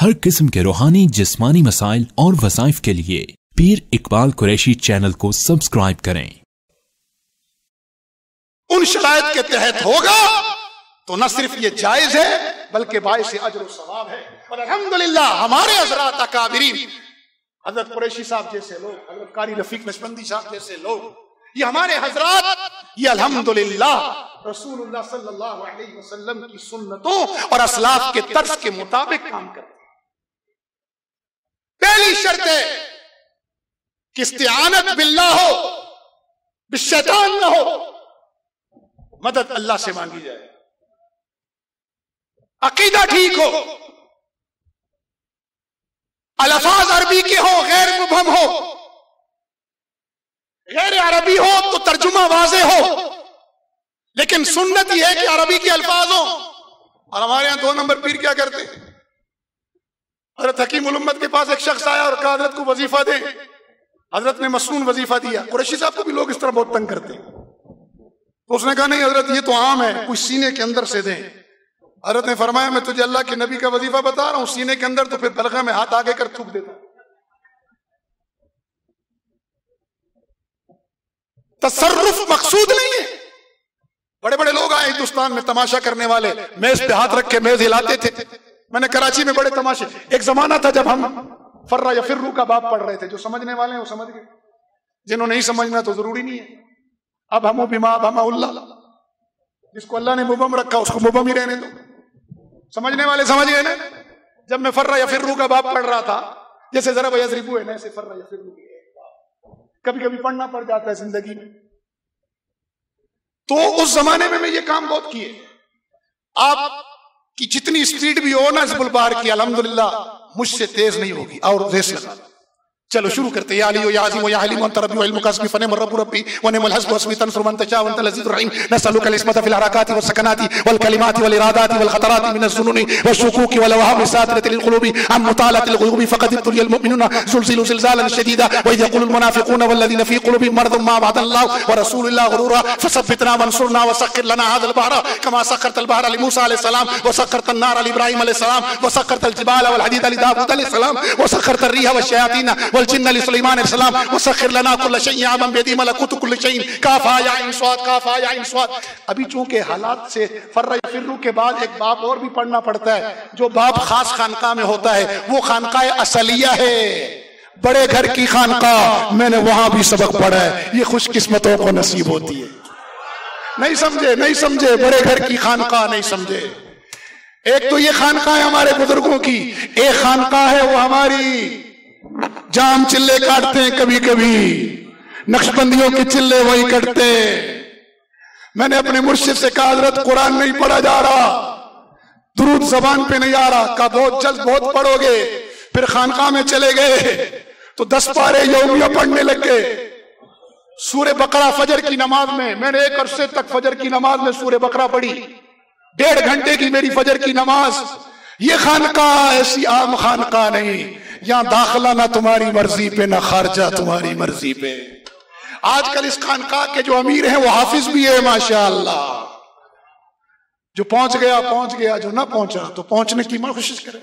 हर किस्म के रूहानी जिस्मानी मसाइल और वज़ाइफ के लिए पीर इकबाल कुरैशी चैनल को सब्सक्राइब करें। उन शराइत के तहत होगा तो न सिर्फ ये जायज है बल्कि बाइस अजर सवाब है। और अल्हम्दुलिल्लाह हमारे हज़रात अकाबिरीन, हजरत कुरैशी साहब जैसे लोग, हजरत कारी रफीक नशबंदी साहब जैसे लोग, ये हमारे हजरात, ये अल्हम्दुलिल्लाह रसूलुल्लाह सल्लल्लाहु अलैहि वसल्लम की सुन्नतों और असलाफ के तर्ज के मुताबिक काम करते हैं। पहली शर्त है कि इस्तिआनत बिल्लाह हो, बिशैतान न हो, मदद अल्लाह से मांगी जाए, अकीदा ठीक हो, अल्फाज अरबी के हो, गैर मुबहम हो, गैर अरबी हो तो तर्जुमा वाज़े हो। लेकिन सुन्नत यह है कि अरबी के अल्फाज हो। और हमारे यहां 2 नंबर पीर क्या करते हैं, हजरत हकीम उल उम्मत के पास एक शख्स आया और कहा हजरत को वजीफा दे। हजरत ने मसनून वजीफा दिया। कुरैशी साहब को भी लोग इस तरह बहुत तंग करते हैं, तो उसने कहा नहीं हजरत ये तो आम है, कुछ सीने के अंदर से दें। हजरत ने फरमाया मैं तुझे अल्लाह के नबी का वजीफा बता रहा हूं, सीने के अंदर तो फिर बलगा में हाथ आगे कर थूक देता। तसर्रुफ मकसूद नहीं है। बड़े बड़े लोग आए हिंदुस्तान में तमाशा करने वाले, मेज पे हाथ रख के मेज हिलाते थे। मैंने कराची में बड़े तमाशे, एक जमाना था जब हम फर्रा या फिर्रू का बाप पढ़ रहे थे। जो समझने वाले हैं वो समझ गए, जिन्होंने नहीं समझना तो जरूरी नहीं है। अब हम बिमा उल्ला, जिसको अल्लाह ने मुबम रखा उसको मुबम ही रहने दो। समझने वाले समझ गए ना। जब मैं फर्रा या फिर्रू का बाप पढ़ रहा था, जैसे जरा यज़रिबू है ना, ऐसे फर्रा या फिर्रू कभी कभी पढ़ना पड़ जाता है जिंदगी में। तो उस जमाने में मैं ये काम बहुत किए। आपकी जितनी स्पीड भी हो ना इस बुलबार की, अल्हम्दुलिल्लाह मुझसे तेज नहीं होगी। और रेस लगा, चलो शुरू करते। या अली या अज़ीम या हलीम अंत रब्बी व इल्मुका हस्बी फनिअम रब्बु रब्बी व निअमल हस्बु हस्बी तंसुर मन तशा व अंतल अज़ीज़ुर रहीम नसअलुका अल-इस्मता फिल हरकाति व सकनाति वल कलिमाति वल इरादाति वल खतराति मिन अज़-ज़ुनूनि व शुकूकी वल अवहाम सातिरति लिल क़ुलूबि अम मुतालतिल ग़ुयूबि फ़क़द इब्तुलियल मुमिनूना ज़ुलज़िलू ज़िलज़ालन शदीदा व इज़ यक़ूलुल मुनाफ़िक़ूना वल्लज़ीना फ़ी क़ुलूबिहिम मरदुन मा वअदल्लाहु व रसूलुहु ग़ुरूरा फ़सब्बितना वंसुरना वसख्खिर लना हाज़ल बहरा कमा सख्खरतल बहरा लिमूसा अलैहि सलाम व सख्खरतन नारा लिइब्राहीम अलैहि सलाम व सख्खरतल जिबाला वल हदीदा लिदाऊद अलैहि सलाम व सख्खरतर रिहा वश्शयातीना वल जिन्ना लिसुलैमान सलाम वसख्खिर लना कुल्ल शैइन अमम बियदी मलकूतु कुल्ल शैइन काफा या इन स्वाद काफा या इन स्वाद। अभी चूंकि हालात से फर्रा फिर्रू के बाद एक बाप और भी पढ़ना पड़ता है। जो बाप खास खानका में होता है वो खानका असलिया है, बड़े घर की खानका। मैंने वहां भी सबक पढ़ा है, ये खुशकिस्मतों को नसीब होती है। नहीं समझे, नहीं समझे, बड़े घर की खानका नहीं समझे। एक तो ये खानका है हमारे बुजुर्गों की, एक खानका है वो हमारी जाम चिल्ले काटते हैं कभी कभी, नक्शबंदियों के चिल्ले वही कटते। मैंने अपने मुर्शिद से कहा हजरत कुरान नहीं पढ़ा जा रहा, दुरूद जबान पे नहीं आ रहा। का बहुत जल्द बहुत पढ़ोगे। फिर खानका में चले गए तो 10 पारे यौमिया पढ़ने लग गए। सूरे बकरा फजर की नमाज में मैंने 1 अरसे तक फजर की नमाज में सूरे बकरा पढ़ी। 1.5 घंटे की मेरी फजर की नमाज। ये खानका ऐसी आम खानका नहीं, यहां दाखिला ना तुम्हारी मर्जी पे ना खारजा तुम्हारी मर्जी पे। आजकल इस खानका के जो अमीर हैं वो हाफिज भी है माशाअल्लाह। जो पहुंच गया, जो ना पहुंचा तो पहुंचने की कोशिश करे।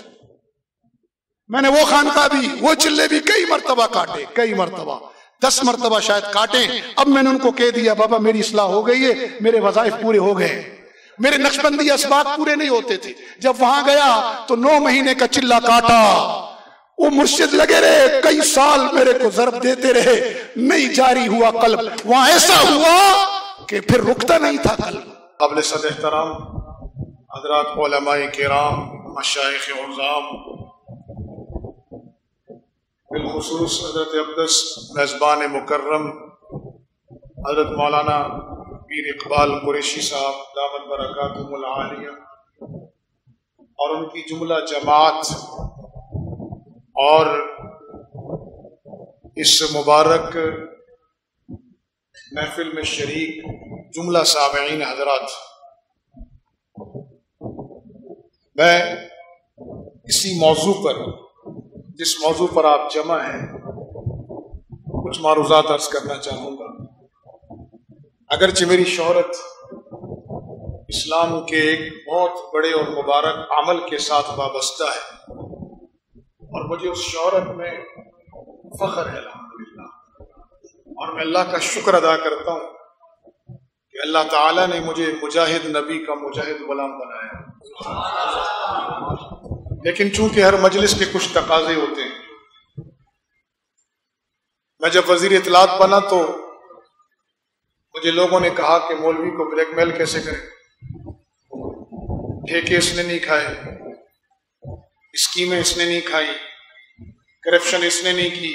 मैंने वो खानका भी, वो चिल्ले भी कई मर्तबा काटे, कई मर्तबा 10 मर्तबा शायद काटे। अब मैंने उनको कह दिया बाबा मेरी इस्लाह हो गई है, मेरे वज़ाइफ पूरे हो गए, मेरे नक्शबंदी असबाब पूरे नहीं होते थे। जब वहां गया तो 9 महीने का चिल्ला काटा। वो मुर्शिद लगे रहे, कई साल मेरे को ज़रब देते रहे, नहीं जारी हुआ कल्ब। वहां ऐसा हुआ कि फिर रुकता नहीं था कल्ब। काबिल सद एहतराम हज़रात उलमाए किराम, मशाइख़ उज़्ज़ाम, बिलखुसूस हज़रत अक़दस मेज़बान मुकर्रम हज़रत मौलाना पीर इकबाल कुरैशी साहब दामत बरकातुहुल आलिया और उनकी जुमला जमात और इस मुबारक महफिल में शरीक जुमला सामईन हजरात, मैं इसी मौजू पर, जिस मौजू पर आप जमा हैं, कुछ मारूज़ात अर्ज करना चाहूँगा। अगरचे मेरी शोहरत इस्लाम के एक बहुत बड़े और मुबारक अमल के साथ वाबस्ता है, और मुझे उस शोहरत में फख्र है अल्हम्दुलिल्लाह। और मैं अल्लाह का शुक्र अदा करता हूँ कि अल्लाह ताला ने मुझे मुजाहिद नबी का मुजाहिद गुलाम बनाया। लेकिन चूंकि हर मजलिस के कुछ तकाजे होते हैं, मैं जब वजीर इत्तलात बना तो मुझे लोगों ने कहा कि मौलवी को ब्लैकमेल कैसे करें, ठेके इसने नहीं खाए, स्कीमें इसने नहीं खाई, करप्शन इसने नहीं की।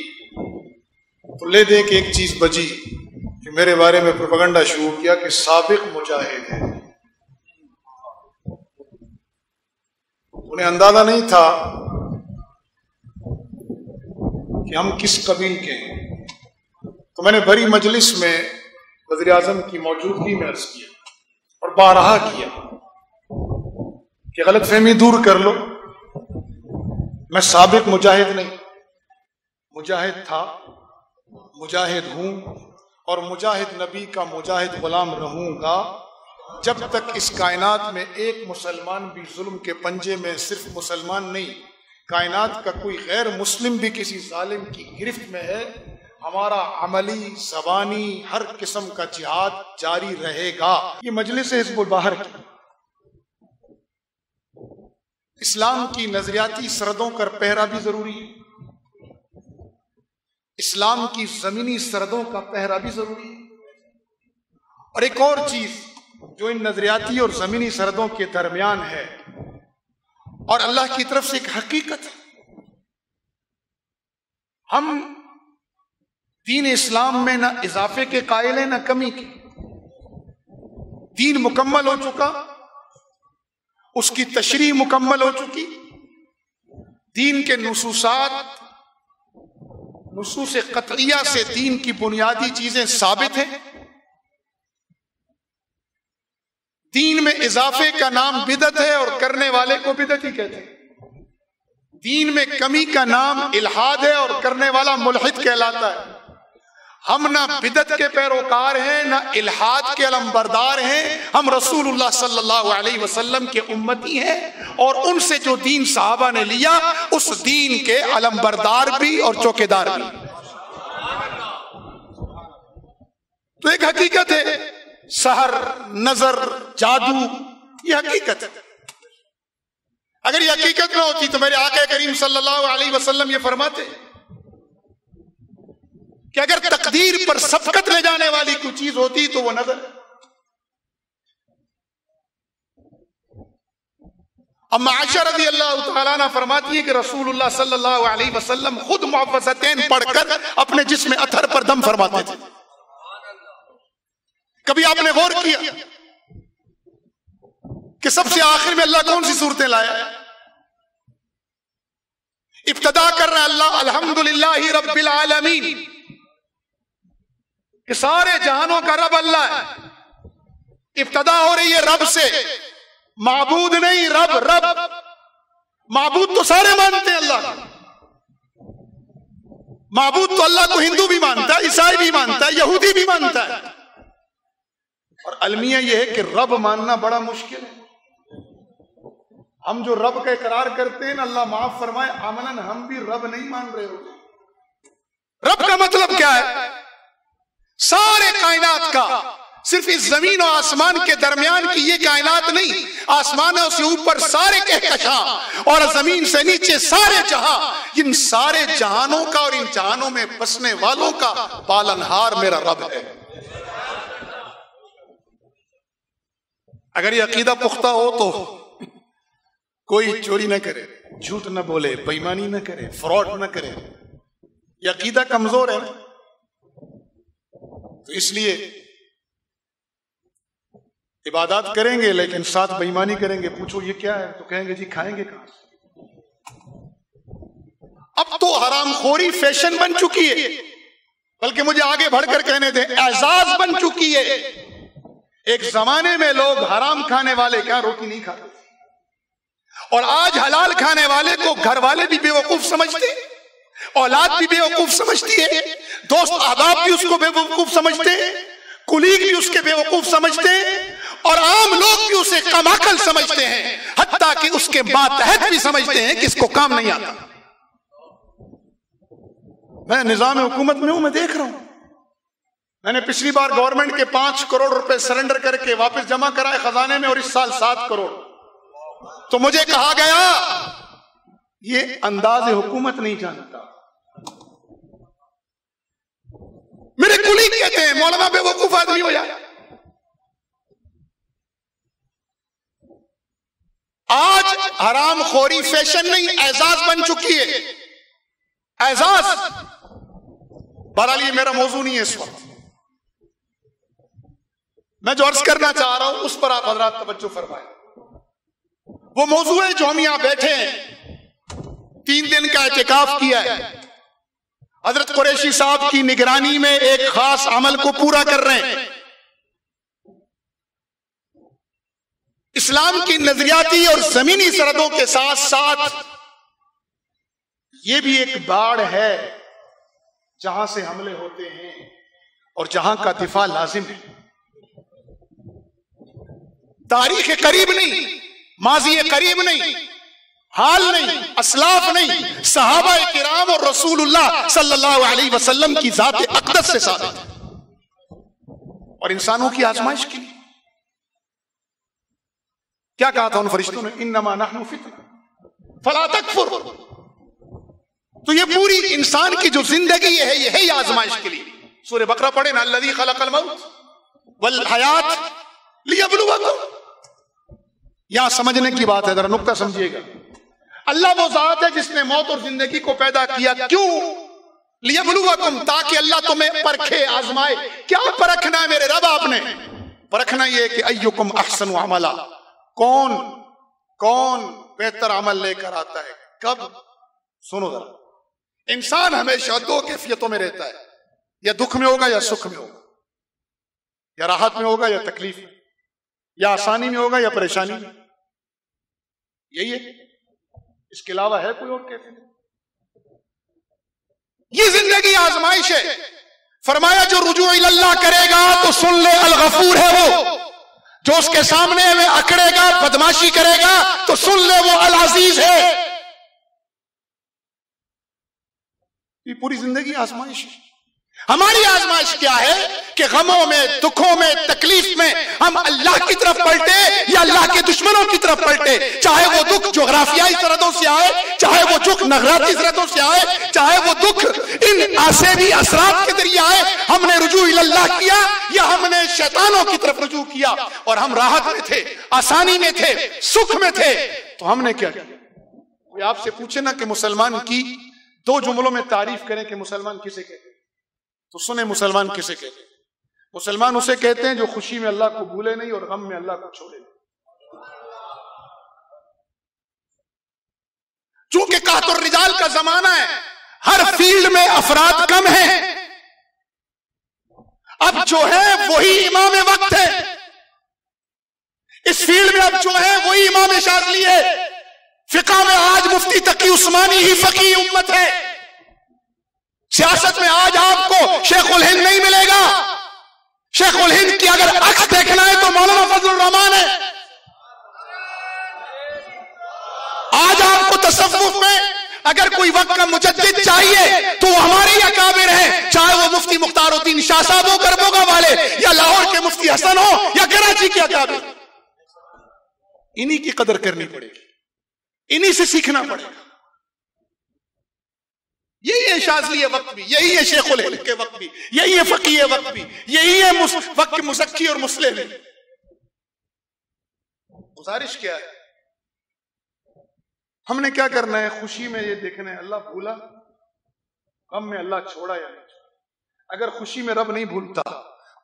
तो ले दे के एक चीज बची कि मेरे बारे में प्रोपेगेंडा शुरू किया कि साबिक मुजाहिद है। उन्हें अंदाजा नहीं था कि हम किस कबील के हैं। तो मैंने बड़ी मजलिस में वज़ीर आज़म की मौजूदगी में अर्ज किया और बारहा किया कि गलतफहमी दूर कर लो, मैं साबिक मुजाहिद नहीं, मुजाहिद था, मुजाहिद हूं और मुजाहिद नबी का मुजाहिद गुलाम रहूंगा जब तक इस कायनात में एक मुसलमान भी जुल्म के पंजे में, सिर्फ मुसलमान नहीं, कायनात का कोई गैर मुस्लिम भी किसी जालिम की गिरफ्त में है। हमारा अमली ज़बानी हर किस्म का जिहाद जारी रहेगा। ये मजलिस है हिज़्बुल बाहर की। इस्लाम की नजरियाती सरहदों पर पहरा भी जरूरी है, इस्लाम की जमीनी सरहदों का पहरा भी जरूरी है। और एक और चीज जो इन नजरियाती और जमीनी सरहदों के दरमियान है और अल्लाह की तरफ से एक हकीकत है, हम दीन इस्लाम में ना इजाफे के कायल हैं ना कमी के। दीन मुकम्मल हो चुका, उसकी तशरीह मुकम्मल हो चुकी, दीन के नुसूस कतइया से दीन की बुनियादी चीजें साबित हैं। दीन में इजाफे का नाम बिदअत है और करने वाले को बिदअत ही कहते हैं। दीन में कमी का नाम इल्हाद है और करने वाला मुल्हिद कहलाता है। हम ना बिदअत के पैरोकार हैं ना इल्हाद के अलमबरदार हैं, हम रसूलुल्लाह सल्लल्लाहु अलैहि वसल्लम के उम्मती हैं और उनसे जो दीन सहाबा ने लिया उस दीन के अलमबरदार भी और चौकीदार भी। तो एक हकीकत है, सहर, नजर, जादू, ये हकीकत है। अगर ये हकीकत ना होती तो मेरे आका करीम सल्लल्लाहु अलैहि वसल्लम ये फरमाते कि अगर तकदीर पर सबकत ले जाने वाली कोई चीज होती तो वो नजर। अम्मा आयशा रज़ी अल्लाह तआला अन्हा फरमाती है कि रसूलुल्लाह सल्लल्लाहु अलैहि वसल्लम खुद मुअव्वज़तैन पढ़कर अपने जिस्म अतहर पर दम फरमाते थे। कभी आपने गौर किया कि सबसे आखिर में अल्लाह कौन सी सूरतें लाया? इब्तदा कर रहा अल्लाह अल्हम्दुलिल्लाहि रब्बिल आलमीन, कि सारे जहानों का रब अल्लाह है। इब्तदा हो रही है रब से, माबूद नहीं, रब। रब माबूद तो सारे मानते हैं अल्लाह को, माबूद तो अल्लाह को हिंदू भी मानता है, ईसाई भी मानता है, यहूदी भी मानता है। और अलमिया यह है कि रब मानना बड़ा मुश्किल है। हम जो रब का इकरार करते हैं ना, अल्लाह माफ फरमाए, अमलन हम भी रब नहीं मान रहे हो। रब का मतलब क्या है? सारे कायनात का, सिर्फ इस जमीन और आसमान के दरमियान की ये कायनात नहीं, आसमानों से ऊपर सारे कहकशां और जमीन से नीचे सारे जहां, इन सारे जहानों का और इन जहानों में बसने वालों का पालनहार मेरा रब है। अगर ये अकीदा पुख्ता हो तो कोई चोरी न करे, झूठ न बोले, बेईमानी न करे, फ्रॉड न करे। ये अकीदा कमजोर है, तो इसलिए इबादत करेंगे लेकिन साथ बेईमानी करेंगे। पूछो ये क्या है तो कहेंगे जी खाएंगे कहां से। अब तो हरामखोरी फैशन बन चुकी है, बल्कि मुझे आगे बढ़कर कहने दें एजाज बन चुकी है। एक जमाने में लोग हराम खाने वाले क्या रोटी नहीं खाते, और आज हलाल खाने वाले को घर वाले भी बेवकूफ समझते, औलाद भी बेवकूफ समझती है, दोस्त अहबाब भी उसको बेवकूफ समझते हैं, कुलीग भी उसके बेवकूफ समझते हैं, और आम लोग भी उसे कमाकल समझते हैं, हत्ता कि उसके मातहत भी समझते हैं कि इसको काम नहीं आता। मैं निजाम हुकूमत में हूं, मैं देख रहा हूं। मैंने पिछली बार गवर्नमेंट के 5 करोड़ रुपए सरेंडर करके वापस जमा कराए खजाने में, और इस साल 7 करोड़। तो मुझे कहा गया ये अंदाज हुकूमत नहीं जानता। मेरे कुली कहते हैं मौलाना बेवकूफ आदमी हो जाए। आज हराम खोरी फैशन नहीं, एजाज बन चुकी है, एजाज। बहरहाल ये मेरा मौजू नहीं है इस वक्त। मैं जो अर्ज करना चाह रहा हूं उस पर आप हजरात तवज्जो फरमाएं। वो मौजू है जो हम यहां बैठे हैं, 3 दिन का एहतिकाफ किया है, हजरत कुरैशी साहब की निगरानी में एक खास अमल को पूरा कर रहे हैं। इस्लाम की नजरियाती और जमीनी सरहदों के साथ साथ यह भी एक बाड़ है जहां से हमले होते हैं और जहां का दिफा लाजिम है। तारीख करीब नहीं, माजी करीब नहीं, हाल नहीं, असलाफ नहीं, सहाबा किराम और रसूलुल्लाह सल्लल्लाहु अलैहि वसल्लम की जात अक़दस से साबित है, और इंसानों की आजमाइश के लिए। क्या कहा था उन फरिश्तों ने? इन्नमा नहनु फितना फला तकफुर। तो ये पूरी इंसान की जो जिंदगी है ये है आजमाइश के लिए। सूरह बकरा पढ़े ना, अल्लज़ी खलक़ल मौत वल हयात लियब्लुवकुम। यहां समझने की बात है, जरा नुक्ता समझिएगा। अल्लाह वो जात है जिसने मौत और जिंदगी को पैदा किया। क्यों? लियब्लुवकुम, ताकि अल्लाह तुम्हें परखे, आजमाए। क्या परखना है मेरे रब आपने? परखना ये कि अय्युकुम अहसनु अमला, कौन कौन बेहतर अमल लेकर आता है। कब? सुनो जरा, इंसान हमेशा 2 कैफियतों में रहता है, या दुख में होगा या सुख में होगा, या राहत में होगा या तकलीफ में, या आसानी में होगा या परेशानी में। यही है, इसके अलावा है कोई और कैफियत? ये जिंदगी आजमाइश है। फरमाया जो रुजू इल्लाह करेगा तो सुन ले, अल गफूर है वो। जो उसके सामने में अकड़ेगा, बदमाशी करेगा, तो सुन ले वो अल अजीज है। ये पूरी जिंदगी आजमाइश है। हमारी आजमाइश क्या है कि गमों में, दुखों में, तकलीफ में हम अल्लाह की तरफ पलटे या अल्लाह के दुश्मनों की तरफ पलटे। चाहे वो दुख जोग्राफियाई सरहदों से आए, चाहे वो दुख नगराती सरहदों से आए, चाहे वो दुख इन आसेबी असरात के जरिए आए, हमने रुजू इल्लाह किया या हमने शैतानों की तरफ रुजू किया, और हम राहत में थे, आसानी में थे, सुख में थे, तो हमने क्या किया? कोई आपसे पूछे ना कि मुसलमान की 2 जुमलों में तारीफ करें कि मुसलमान किसे कहते हैं, तो सुने मुसलमान किसे कहते हैं? मुसलमान उसे कहते हैं जो खुशी में अल्लाह को भूले नहीं और गम में अल्लाह को छोड़े नहीं। चूंकि कहतुर रिजाल का जमाना है, हर फील्ड में अफराद कम है। अब जो है वही इमाम वक्त है, इस फील्ड में अब जो है वही इमाम शाज़िली है। फिक़ह में आज मुफ्ती तकी उस्मानी ही फकीह उम्मत है। सियासत में आज आपको शेखुल हिंद नहीं मिलेगा। शेखुल हिंद की अगर अक्स देखना है तो मौलाना फजलुर रहमान है। आज आपको तसव्वुफ में अगर कोई वक्त का मुजद्दिद चाहिए तो वो हमारे अकाबिर हैं, चाहे वो मुफ्ती मुख्तारुद्दीन शाह साहब हो करबोगा वाले, या लाहौर के मुफ्ती हसन हो, या कराची के अकाबिर। इन्हीं की कदर करनी पड़ेगी, इन्हीं से सीखना पड़ेगा। यही है शाज़िली वक्त भी, यही है शेखुल हिंद के वक्त भी, यही है फकीह वक्त भी, यही है वक्त के मुज़क्की और मुस्लिह भी। गुजारिश क्या है? हमने क्या करना है? खुशी में ये देखना है अल्लाह भूला, गम में अल्लाह छोड़ा या नहीं छोड़ा। अगर खुशी में रब नहीं भूलता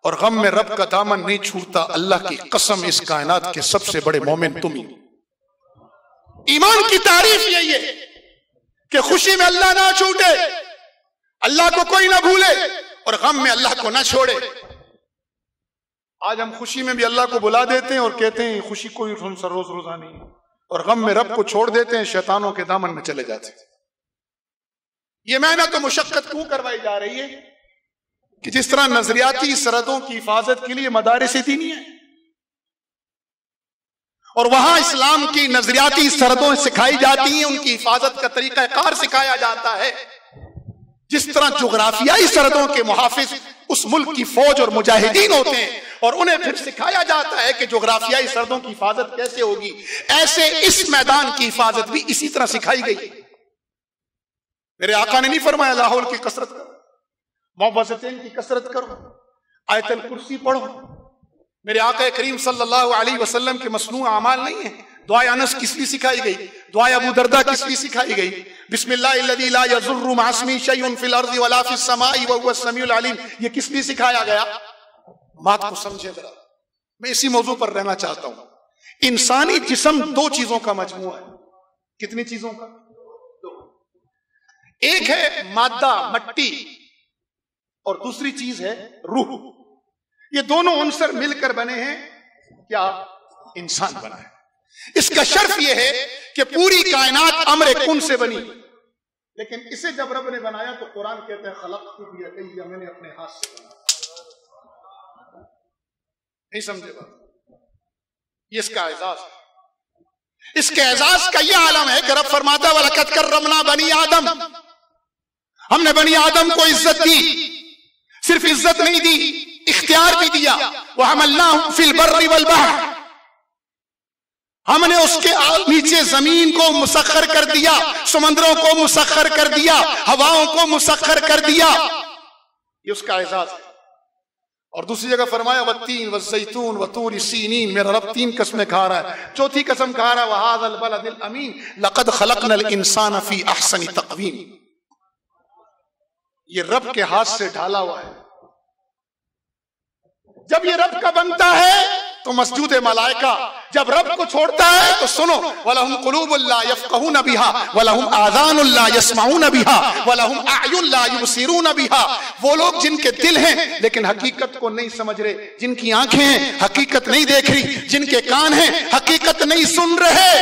और गम में रब का दामन नहीं छूटता, अल्लाह की कसम इस कायनात के सबसे बड़े मोमिन तुम ही। ईमान की तारीफ यही है कि खुशी में अल्लाह ना छूटे, अल्लाह को कोई ना भूले, और गम में अल्लाह को ना छोड़े। आज हम खुशी में भी अल्लाह को बुला देते हैं और कहते हैं खुशी कोई रोज रोजा नहीं, और गम में रब को छोड़ देते हैं, शैतानों के दामन में चले जाते हैं। ये मेहनत तो मुशक्कत क्यों करवाई जा रही है कि जिस तरह नजरियाती सरहदों की हिफाजत के लिए मदारिस दीनी है, और वहां इस्लाम की नजरियाती सरहदों सिखाई जाती हैं, उनकी हिफाजत का तरीका कार सिखाया जाता है। जिस तरह जोग्राफियाई सरहदों के मुहाफिज उस मुल्क की फौज और मुजाहिदीन होते हैं और उन्हें फिर सिखाया जाता है कि जोग्राफियाई सरहदों की हिफाजत कैसे होगी, ऐसे इस मैदान की हिफाजत भी इसी तरह सिखाई गई। मेरे आका ने नहीं फरमाया लाहौल की कसरत करो, मुअव्वज़तैन की कसरत करो, आयतल कुर्सी पढ़ो। मेरे आका करीम सल्लल्लाहु अलैहि वसल्लम के मसनू अमाल नहीं है। दुआ अनस किस लिए सिखाई गई? दुआ अबू दरदा किस लिए सिखाई गई? बिस्मिल्लाहिल्लज़ी ला यज़ुर्रु मअस्मी शैउन फिल अर्ज़ि वला फिस समाई व हुवस समीउल अलीम, ये किस लिए सिखाया गया? बात को समझे जरा। मैं इसी मौजू पर रहना चाहता हूं। इंसानी जिस्म दो चीजों का मजमूआ है। कितनी चीजों का? दो। एक है मादा मट्टी और दूसरी चीज है रूह। ये दोनों अंसर मिलकर बने हैं क्या? इंसान बना है। इसका शर्फ यह है कि पूरी कायनात अमरे कुन से बनी, लेकिन इसे जब रब ने बनाया तो कुरान कहते हैं खलक़तु बियदैया, मैंने अपने हाथ से बनाया। नहीं समझे बात? ये इसका एजाज है। इसके एजाज का यह आलम है कि रब फरमाता वलक़द कर्रमना बनी आदम, हमने बनी आदम को इज्जत दी। सिर्फ इज्जत नहीं दी, इख्तियार भी दिया। व हमलनाहुम फिल बर्रि वल बहर, हमने उसके नीचे जमीन को मुसख्खर कर दिया, समंदरों को मुसख्खर कर दिया, हवाओं को मुसख्खर कर दिया। ये उसका एजाज है। और दूसरी जगह फरमाया वत्तीन वज़्ज़ैतून वतूर सीनीन, मेरा रब तीन कसमें खा रहा है। चौथी कसम खा रहा है वहाज़ल बलदिल अमीन लक़द खलक़नल इंसान फी अहसनि तक़वीम। ये रब के हाथ से ढाला हुआ है। जब ये रब का बनता है तो मस्जूद मलाइका, जब रब को छोड़ता है तो सुनो वलहुम कुलूबुन ला यफ़क़हून बिहा वलहुम आज़ानुन ला यस्मऊन बिहा वलहुम अअयुन ला युबसिरून बिहा। वो लोग जिनके दिल हैं लेकिन हकीकत को नहीं समझ रहे, जिनकी आंखें हैं हकीकत नहीं देख रही, जिनके कान हैं हकीकत नहीं सुन रहे।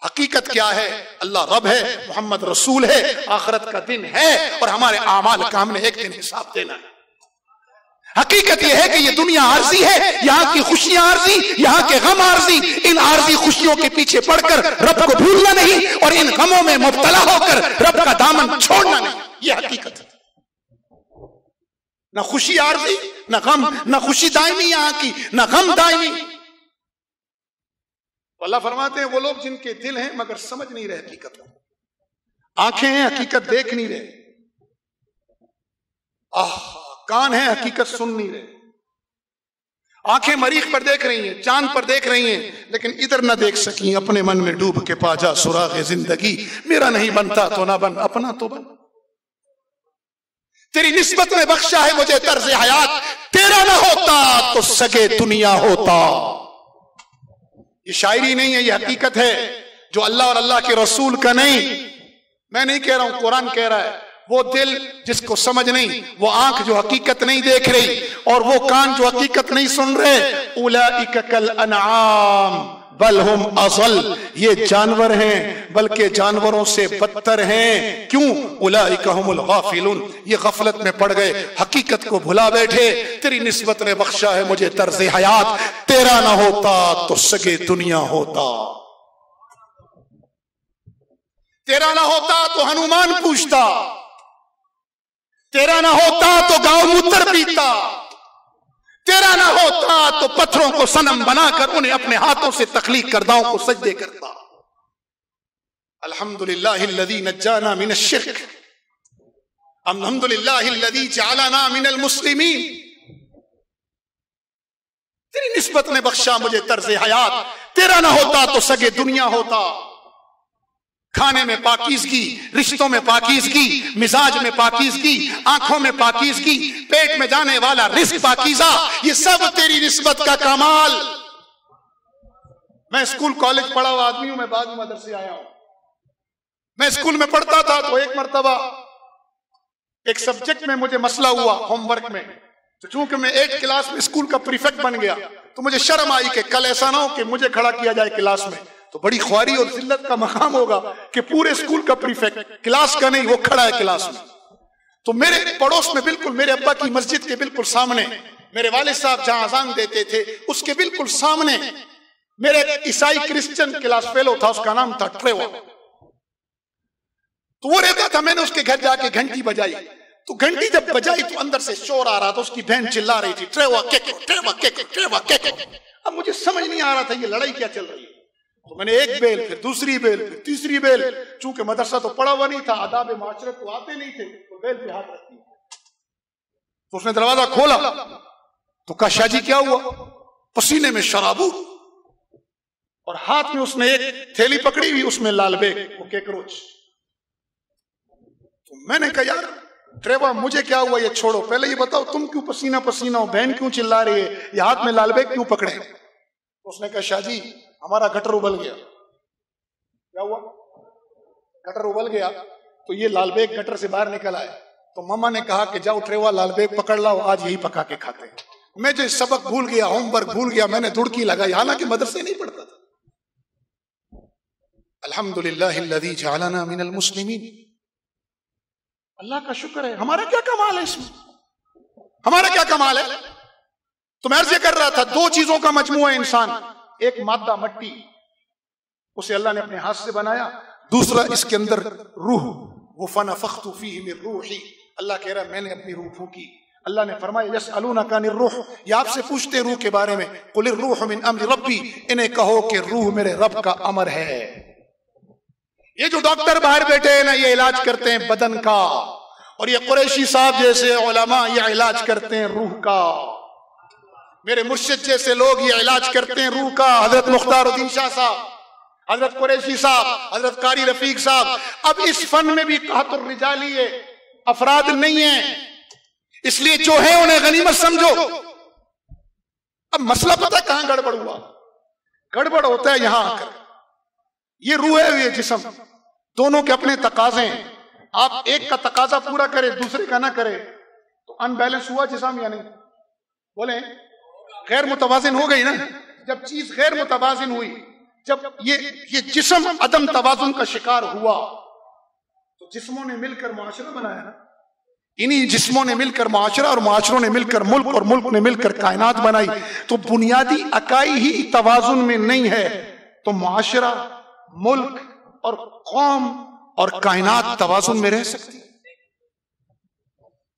हकीकत क्या है? अल्लाह रब है, मोहम्मद रसूल है, आखिरत का दिन है और हमारे आमाल का हमने एक दिन हिसाब देना है। हकीकत यह है कि ये दुनिया आर्जी है, यहाँ की खुशियां आर्जी, यहाँ के गम आर्जी। इन आर्जी खुशियों के पीछे पड़कर रब को भूलना नहीं और इन गमों में मुब्तला होकर रब का दामन छोड़ना नहीं। ये हकीकत है। ना खुशी आर्जी, ना गम, ना खुशी दायमी यहाँ की, ना गम दायमी। अल्लाह फरमाते हैं वो लोग जिनके दिल हैं मगर समझ नहीं रहे हकीकत को, आंखें हैं हकीकत देख नहीं रहे, कान है हकीकत सुन नहीं रहे, आंखें मरीख पर देख रही हैं, चांद पर देख रही हैं, लेकिन इधर ना देख सकी। अपने मन में डूब के पाजा सुराग़े जिंदगी, मेरा नहीं बनता तो ना बन, अपना तो बन। तेरी निस्बत में बख्शा है मुझे तर्ज़े हयात, तेरा ना होता तो सगे दुनिया होता। ये शायरी नहीं है, ये हकीकत है जो अल्लाह और अल्लाह के रसूल का नहीं। मैं नहीं कह रहा हूं, कुरान कह रहा है। वो दिल जिसको समझ नहीं, वो आंख जो हकीकत नहीं देख रही और वो कान जो हकीकत नहीं सुन रहे, उलाइका कल अनआम बल हुम अज़ल, ये जानवर हैं बल्कि जानवरों से बदतर हैं। क्यों? उलाइका हुमुल गाफिलून, ये गफलत में पड़ गए, हकीकत को भुला बैठे। तेरी निस्बत ने बख्शा है मुझे तर्ज़े हयात, तेरा ना होता तो सगे दुनिया होता, तेरा ना होता तो हनुमान पूछता, तेरा ना होता तो गांव मूत्र पीता, तेरा ना होता तो पत्थरों को सनम बनाकर उन्हें अपने हाथों से तख्लीक करदाओं को सजदे करता। अल्हम्दुलिल्लाहिल्लज़ी नज्जाना मिनश शिर्क, अल्हम्दुलिल्लाहिल्लज़ी जअलना मिनल मुस्लिमीन। तेरी निस्बत ने बख्शा मुझे तर्ज़े हयात, तेरा ना होता तो सगे दुनिया होता। खाने में पाकीज़गी, रिश्तों में पाकीज़गी, मिजाज में पाकीज़गी, आंखों में पाकीज़गी, पेट में जाने वाला रिस्क पाकीज़ा, ये सब तेरी निस्बत का कमाल। मैं स्कूल कॉलेज पढ़ा हुआ आदमी हूं, मैं बाद में मदरसे आया हूं। मैं स्कूल में पढ़ता था तो एक मर्तबा एक सब्जेक्ट में मुझे मसला हुआ होमवर्क में, तो चूंकि मैं 8th क्लास में स्कूल का प्रीफेक्ट बन गया तो मुझे शर्म आई कि कल ऐसा ना हो कि मुझे खड़ा किया जाए क्लास में, तो बड़ी ख्वारी और जिल्लत का मकाम होगा कि पूरे स्कूल का प्रीफेक्ट, क्लास का नहीं, वो खड़ा है क्लास में। तो मेरे पड़ोस में बिल्कुल मेरे अब्बा की मस्जिद के बिल्कुल सामने, मेरे वालिद साहब जहां अजान देते थे उसके बिल्कुल सामने मेरे ईसाई क्रिश्चियन क्लास फेलो था, उसका नाम था ट्रेवर। तो वो रहता था, मैंने उसके घर जाके घंटी बजाई, तो घंटी जब बजाई तो अंदर से शोर आ रहा था, उसकी बहन चिल्ला रही थी, ट्रेवा केको, ट्रेवा केको, ट्रेवा केको। अब मुझे समझ नहीं आ रहा था ये लड़ाई क्या चल रही है। तो मैंने एक बेल, फिर दूसरी बेल, फिर तीसरी बेल, चूंकि मदरसा तो पड़ा हुआ नहीं था, आदाब माशरत तो आते नहीं थे, तो बेल पे हाथ रखती। तो उसने दरवाजा खोला तो कहा शाह जी क्या हुआ? पसीने में शराबू, और हाथ में उसने एक थैली पकड़ी हुई, उसमें लाल बेग, वो केकरोच। तो मैंने कहा यार ट्रेवा मुझे क्या हुआ, ये छोड़ो, पहले ये बताओ तुम क्यों पसीना पसीना हो, बहन क्यों चिल्ला रही है, ये हाथ में लाल बेग क्यों पकड़े? तो उसने कहा शाह जी हमारा गटर उबल गया। क्या हुआ? गटर उबल गया, तो ये लाल बेग गटर से बाहर निकल आया। तो मामा ने कहा कि जाओ ट्रेवा लाल बेग पकड़ लाओ, आज यही पका के खाते हैं। मैं जो सबक भूल गया, होमवर्क भूल गया, मैंने दुड़की लगाई, हालांकि मदरसे नहीं पढ़ता था। अल्हम्दुलिल्लाहिल्लज़ी जअलना मिनल मुस्लिमीन, अल्लाह का शुक्र है। हमारा क्या कमाल है इसमें, हमारा क्या कमाल है? तो मैं अर्ज़ कर रहा था, दो चीजों का मजमूआ है इंसान, एक मादा मट्टी, उसे अल्लाह ने अपने हाथ से बनाया, दूसरा इसके अंदर रूह, वो फनफ़ख्तु फ़ीही मिन रूही, अल्लाह कह रहा है मैंने अपनी रूह फूंकी। अल्लाह ने फरमाया यसअलूनका अनिर रूह, ये आपसे पूछते रूह के बारे में, कुलिर रूह मिन अम्रि रब्बी, इन्हें कहो कि रूह मेरे रब का अमर है। ये जो डॉक्टर बाहर बैठे हैं ना, ये इलाज करते हैं बदन का, और ये कुरैशी साहब जैसे उलमा ये इलाज करते हैं रूह का। मेरे मुर्शिद जैसे लोग ये इलाज करते हैं रूह का। हजरत मुख्तारुद्दीन शाह साहब, हजरत कुरैशी साहब, हजरत कारी रफीक साहब। अब इस फन में भी कहतुर रिजाली है, अफराद नहीं है, इसलिए जो है उन्हें गनीमत समझो। अब मसला पता कहां गड़बड़ हुआ? गड़बड़ होता है यहां आकर। ये रूह है, ये जिस्म, दोनों के अपने तकाजे हैं। आप एक का तकाजा पूरा करे, दूसरे का ना करे, तो अनबैलेंस हुआ जिस्म या नहीं? बोले गैर मुतवाजिन हो गई ना। जब चीज गैर मुतवाजिन हुई, जब ये जिस्म अदम तवाजुन का शिकार हुआ, तो जिस्मों ने मिलकर मुआशरा बनाया ना। इन्हीं जिस्मों ने मिलकर मुआशरा, और मुआशरों ने मिलकर मुल्क, और मुल्क ने मिलकर कायनात बनाई। तो बुनियादी अकाई ही तवाजुन में नहीं है, तो मुआशरा, मुल्क और कौम और कायनात तवाजुन में रह सकती।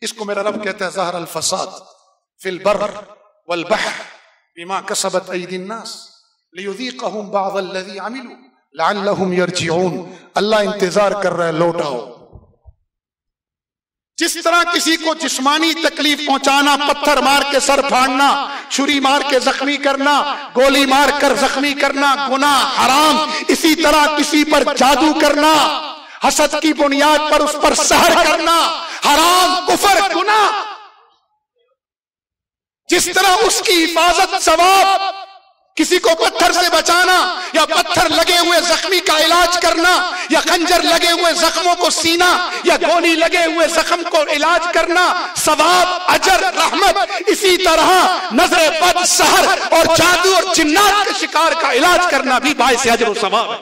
इसको मेरा रब कहता है ज़हर अल फसाद फिल बर्र वल बहर बिमा कसबत अयदीन नास लियुज़ीक़हुम बअज़ अल्लज़ी अमिलू लअल्लहुम यरजिऊन। अल्लाह इंतजार कर रहा है, लौटाओ। जिस तरह किसी को जिस्मानी तकलीफ पहुंचाना, पत्थर मार के सर फाड़ना, छुरी मार के जख्मी करना, गोली मार कर जख्मी करना गुनाह हराम, इसी तरह किसी पर जादू करना, हसद की बुनियाद पर उस पर सहर करना हराम, कुफर, गुनाह। जिस तरह उसकी हिफाजत सवाब, किसी को पत्थर से बचाना, या पत्थर लगे हुए जख्मी का इलाज करना, या खंजर लगे हुए जख्मों को सीना, या गोली लगे हुए जख्म को इलाज करना सवाब, अजर, रहमत, इसी तरह नजर बद, सहर और जादू और जिन्नात के शिकार का इलाज करना भी बाइस अजर और सवाब है।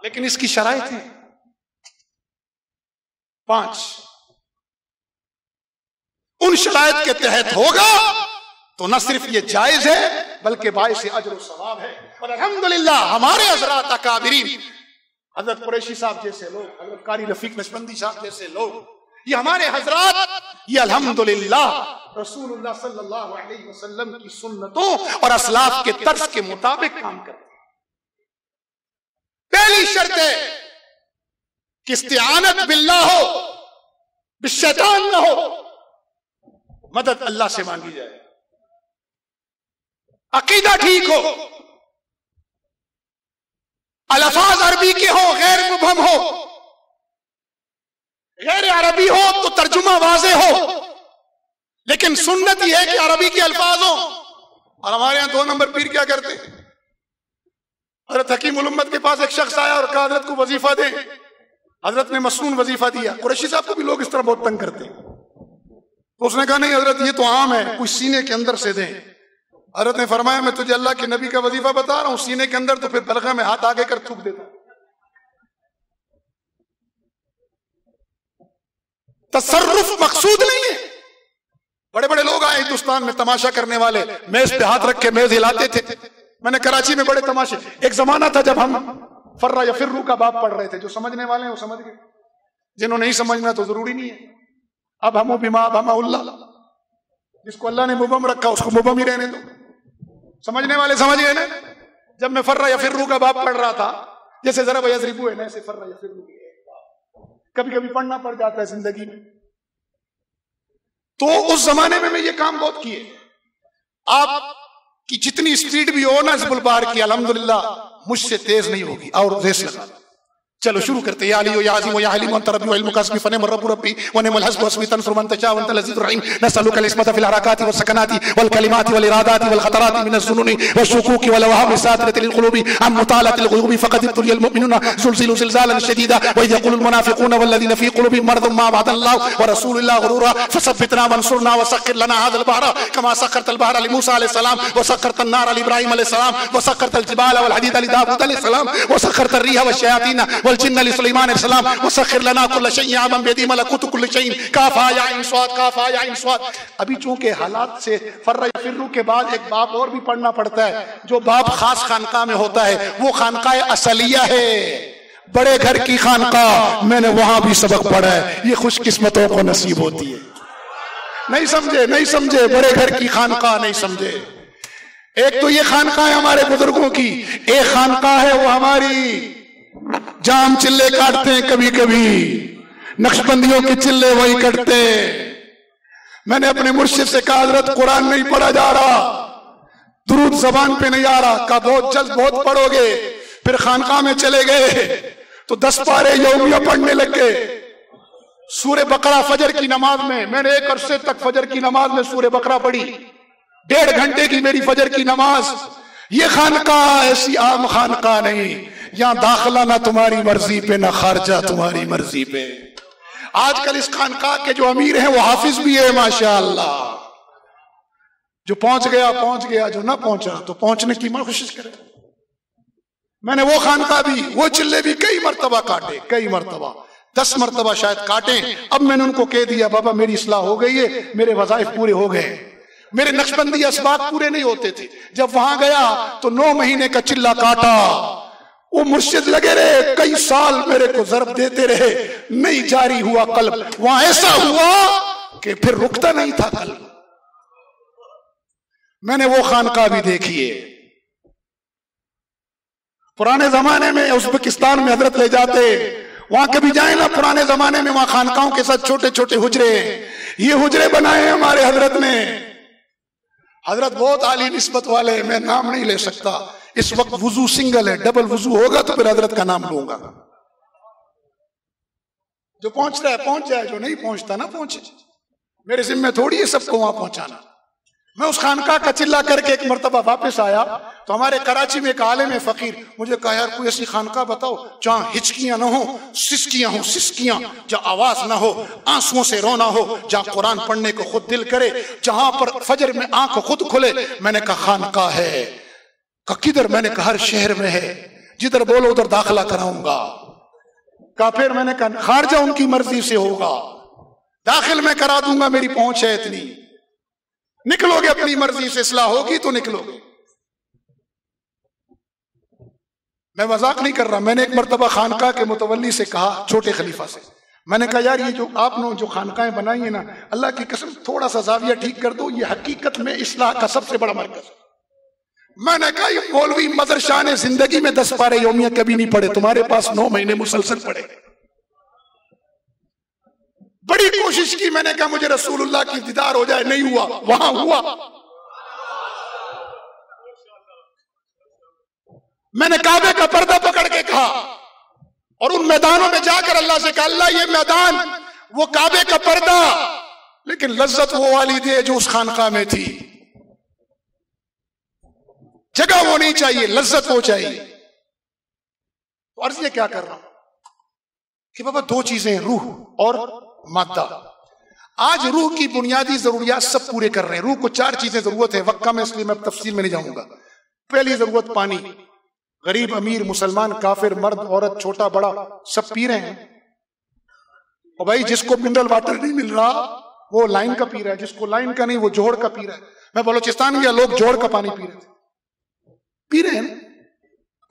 लेकिन इसकी शराइत है 5। उन शराइत के तहत होगा तो न सिर्फ ये जायज है बल्कि बाइस अजर और सवाब है। और अल्हम्दुलिल्लाह हमारे हजरात अकाबिरीन, हजरत कुरैशी साहब जैसे लोग, हजरत कारी रफीक नशबंदी साहब जैसे लोग, ये हमारे हजरात, ये अल्हम्दुलिल्लाह रसूलुल्लाह सल्लल्लाहु अलैहि वसल्लम की सुन्नतों और असलाफ के तर्ज के मुताबिक काम करते हैं। पहली शर्त है कि इस्तिआनत बिल्लाह हो, बिशैतान न हो, मदद अल्लाह से मांगी जाए, अकीदा ठीक हो, अल्फाज अरबी के हो, गैर मुबहम हो, गैर अरबी हो तो तर्जुमा वाज़े हो। लेकिन सुन्नत यह है कि अरबी के अल्फाज हो। और हमारे यहां 2 नंबर पीर क्या करते हैं? हजरत हकीम उल उम्मत के पास एक शख्स आया और कहा हजरत को वजीफा दे। हजरत ने मसनून वजीफा दिया। कुरैशी साहब को भी लोग इस तरह बहुत तंग करते हैं, तो उसने कहा नहीं हजरत ये तो आम है, कुछ सीने के अंदर से दें। हजरत ने फरमाया मैं तुझे अल्लाह के नबी का वजीफा बता रहा हूं, सीने के अंदर तो फिर बलगा में हाथ आगे कर थूक देता। तसर्रुफ मकसूद नहीं है। बड़े बड़े लोग आए हिंदुस्तान में तमाशा करने वाले, मेज पे हाथ रख के मेज हिलाते थे। मैंने कराची में बड़े तमाशे, एक जमाना था जब हम फर्रा यफिर्रू का बाप पढ़ रहे थे। जो समझने वाले हैं वो समझ गए, जिन्होंने नहीं समझना तो जरूरी नहीं है। अब हम बिमा बमाउल्ला, जिसको अल्लाह ने मुबम रखा उसको मुबम ही रहने दो। समझने वाले समझ गए ना। जब मैं फर्रा यफिर्रू का बाप पढ़ रहा था, जैसे जरा यज़रिबू है ना, ऐसे फर्रा यफिर्रू कभी कभी पढ़ना पड़ जाता है जिंदगी में। तो उस जमाने में मैं ये काम बहुत किए। आप कि जितनी स्पीड भी हो ना हिज़्बुल बार की, अल्हम्दुलिल्लाह मुझसे तेज नहीं होगी। और रेस लगा, चलो शुरू करते। या अली या अज़ीम या हलीम अंत रब्बी व इल्मुका अस्मी फनिअम रब्बु रब्बी व निअमल हस्बु अस्मी तंसुरु मन तशा व अंतल अज़ीज़ुर रहीम नसअलुका अल-इस्मता फिल हरकाति वस सकनाति वल कलिमाति वल इरादाति वल खतराति मिन अज़-ज़ुनूनि वश-शुकूकि वल अवहाम सातिरतिल क़ुलूबि अम मुतालतिल ग़ुयूबि फ़क़द इब्तुलियल मुमिनूना ज़ुलज़िलू ज़िलज़ालन शदीदा व इज़ यक़ूलुल मुनाफ़िक़ूना वल्लज़ीना फ़ी क़ुलूबिहिम मरदुन मा वअदल्लाहु व रसूलुहु ग़ुरूरा फ़सब्बितना वंसुरना वसख्खिर लना हाज़ल बहरा कमा सख्खरतल बहरा लिमूसा अलैहि सलाम व सख्खरतन नारा लिइब्राहीम अलैहि सलाम व सख्खरतल जिबाला वल हदीदा लिदाऊद अलैहि सलाम व सख्खरतर रिहा वश्शयातीना वल जिन्ना लिसुलैमान सलाम वसख्खिर लना कुल्ल शैइन अमम बियदी मलकुतु कुल्ल शैइन काफा या इन स्वाद काफा या इन स्वाद। अभी चूंकि हालात से फर्रा यफिर्रू के बाद एक बाप और भी पढ़ना पड़ता है। जो बाप खास खानका में होता है वो खानका असलिया है, बड़े घर की खानका। मैंने वहां भी सबक पढ़ा है, ये खुशकिस्मतों को नसीब होती है। नहीं समझे, नहीं समझे, बड़े घर की खानका नहीं समझे। एक तो ये खानका है हमारे बुजुर्गों की, एक खानका है वो हमारी जाम चिल्ले काटते हैं कभी कभी, नक्शबंदियों के चिल्ले वही कटते। मैंने अपने मुर्शिद से कहा हज़रत कुरान नहीं पढ़ा जा रहा, दुरूद जबान पे नहीं आ रहा। कहा बहुत जल्द बहुत पढ़ोगे। फिर खानका में चले गए तो 10 पारे यौमिया पढ़ने लग गए। सूरे बकरा फजर की नमाज में मैंने 1 अरसे तक फजर की नमाज में सूरे बकरा पढ़ी, 1.5 घंटे की मेरी फजर की नमाज। ये खानका ऐसी आम खानका नहीं, यहां दाखिला ना तुम्हारी मर्जी पे ना खारजा तुम्हारी मर्जी पे। आजकल इस खानका के जो अमीर हैं वो हाफिज भी है माशाअल्लाह। जो पहुंच गया, जो ना पहुंचा तो पहुंचने की कोशिश करे। मैंने वो खानका भी, वो चिल्ले भी कई मर्तबा काटे, कई मर्तबा 10 मर्तबा शायद काटे। अब मैंने उनको कह दिया बाबा मेरी इस्लाह हो गई है, मेरे वज़ाइफ पूरे हो गए। मेरे नक्शबंदी असबाब पूरे नहीं होते थे। जब वहां गया तो 9 महीने का चिल्ला काटा। वो मुर्शिद लगे रहे, कई साल मेरे को ज़रब देते रहे, नहीं जारी हुआ कल्ब। वहां ऐसा हुआ कि फिर रुकता नहीं था कल्ब। मैंने वो खानका भी देखी है। पुराने जमाने में उज़्बेकिस्तान में हजरत ले जाते, वहां कभी जाए ना पुराने जमाने में, वहां खानकाओं के साथ छोटे छोटे हुजरे, ये हुजरे बनाए हमारे हजरत ने। हजरत बहुत आली निस्बत वाले, मैं नाम नहीं ले सकता इस वक्त, वुजू सिंगल है, डबल वुजू होगा तो फिर हजरत का नाम लूंगा। जो पहुंचता है पहुंच जाए, जो नहीं पहुंचता ना पहुंचे। मेरे जिम्मे थोड़ी है सबको वहां पहुंचाना। मैं उस खानका का चिल्ला करके एक मरतबा वापस आया तो हमारे कराची में एक आलिम है फकीर, मुझे कहा यार कोई ऐसी खानका बताओ जहां हिचकियां ना हो, सिसकियां, जहां आवाज ना हो, आंसुओं से रोना हो, जहां कुरान पढ़ने को खुद दिल करे, जहां पर फजर में आंख खुद खुले। मैंने कहा खानका है। कहा किधर? मैंने कहा हर शहर में है, जिधर बोलो उधर दाखिला कराऊंगा। कहा फिर? मैंने कहा खारजा उनकी मर्जी से होगा, दाखिल में करा दूंगा, मेरी पहुंच है इतनी। निकलोगे अपनी मर्जी से, इस्लाह होगी तो निकलोगे। मैं मजाक नहीं कर रहा। मैंने एक मरतबा खानका के मुतवल्ली से कहा, छोटे खलीफा से, मैंने कहा यार ये जो आपने जो खानकाएं बनाई है ना, अल्लाह की कसम थोड़ा सा जाविया ठीक कर दो, ये हकीकत में इस्लाह का सबसे बड़ा मरकज। मैंने कहा ये मौलवी मदरसा ने जिंदगी में 10 पारे यौमिया कभी नहीं पढ़े, तुम्हारे पास 9 महीने मुसलसल पढ़े। बड़ी कोशिश की, मैंने कहा मुझे रसूलुल्लाह की दीदार हो जाए, नहीं हुआ। वहां हुआ। मैंने काबे का पर्दा पकड़ के कहा और उन मैदानों में जाकर अल्लाह से कहा, अल्लाह ये मैदान वो काबे का पर्दा, लेकिन लज्जत वो वाली दे जो उस खानका में थी। जगह वो नहीं चाहिए, लज्जत वो चाहिए। तो अर्ज ये क्या कर रहा हूं कि बाबा 2 चीजें, रूह और मादा। आज रूह की बुनियादी जरूरियात सब पूरे कर रहे हैं। रूह को 4 चीजें जरूरत है, वक्का में, इसलिए मैं तफसील में नहीं जाऊंगा। पहली जरूरत पानी। गरीब अमीर, मुसलमान काफिर, मर्द औरत, छोटा बड़ा सब पी रहे हैं। और भाई जिसको मिनरल वाटर नहीं मिल रहा वो लाइन का पी रहा है, जिसको लाइन का नहीं वो जोड़ का पी रहा है। मैं बलोचिस्तान गया, लोग जोड़ का पानी पी रहे हैं।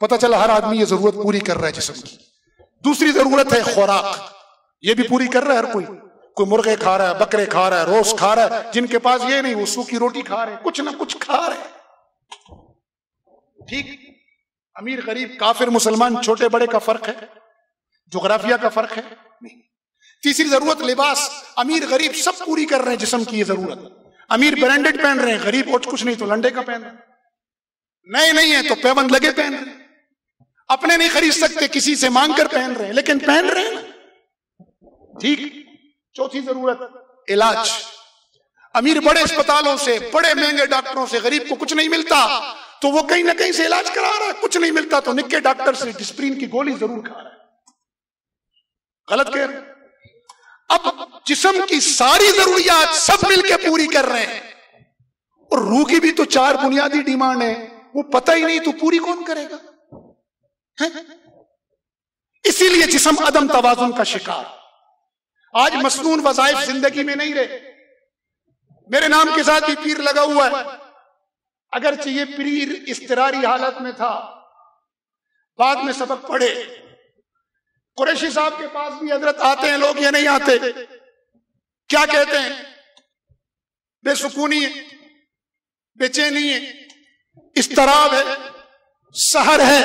पता चला हर आदमी ये जरूरत पूरी कर रहा है जिस्म की। दूसरी जरूरत है खुराक, ये भी पूरी कर रहा है हर कोई। कोई मुर्गे खा रहा है, बकरे खा रहा है, रोज खा रहा है। जिनके पास ये नहीं वो सूखी रोटी खा रहे हैं, कुछ ना कुछ खा रहे हैं। ठीक, अमीर गरीब, काफिर मुसलमान, छोटे बड़े का फर्क है, जोग्राफिया का फर्क है नहीं। तीसरी जरूरत लिबास, अमीर गरीब सब पूरी कर रहे हैं जिस्म की ये जरूरत। अमीर ब्रांडेड पहन रहे हैं, गरीब और कुछ नहीं तो लंडे का पहन रहे हैं, नए नहीं है तो पैबंद लगे पहन रहे हैं, अपने नहीं खरीद सकते किसी से मांग कर पहन रहे हैं, लेकिन पहन रहे हैं ना। ठीक। चौथी जरूरत इलाज, अमीर बड़े अस्पतालों से, बड़े महंगे डॉक्टरों से, गरीब को कुछ नहीं मिलता तो वो कहीं ना कहीं से इलाज करा रहा है, कुछ नहीं मिलता तो निक्के डॉक्टर से डिस्प्रिन की गोली जरूर खा रहा है। गलत कह रहे हैं। अब जिस्म की सारी जरूरियात सब मिलके पूरी कर रहे हैं, और रूह की भी तो 4 बुनियादी डिमांड है, वो पता ही नहीं तो पूरी कौन करेगा है? इसीलिए जिस्म अदम तवाजुन का शिकार। आज मसनून वज़ाइफ जिंदगी में नहीं रहे। मेरे नाम के साथ भी पीर लगा हुआ है, अगरचे ये पीर इस्तिरारी हालत में था, बाद में सबक पढ़े। कुरैशी साहब के पास भी हजरत आते हैं लोग, ये नहीं आते, क्या कहते हैं? बेसुकूनी है, बेचैनी है, इस्तराब है, सहर है,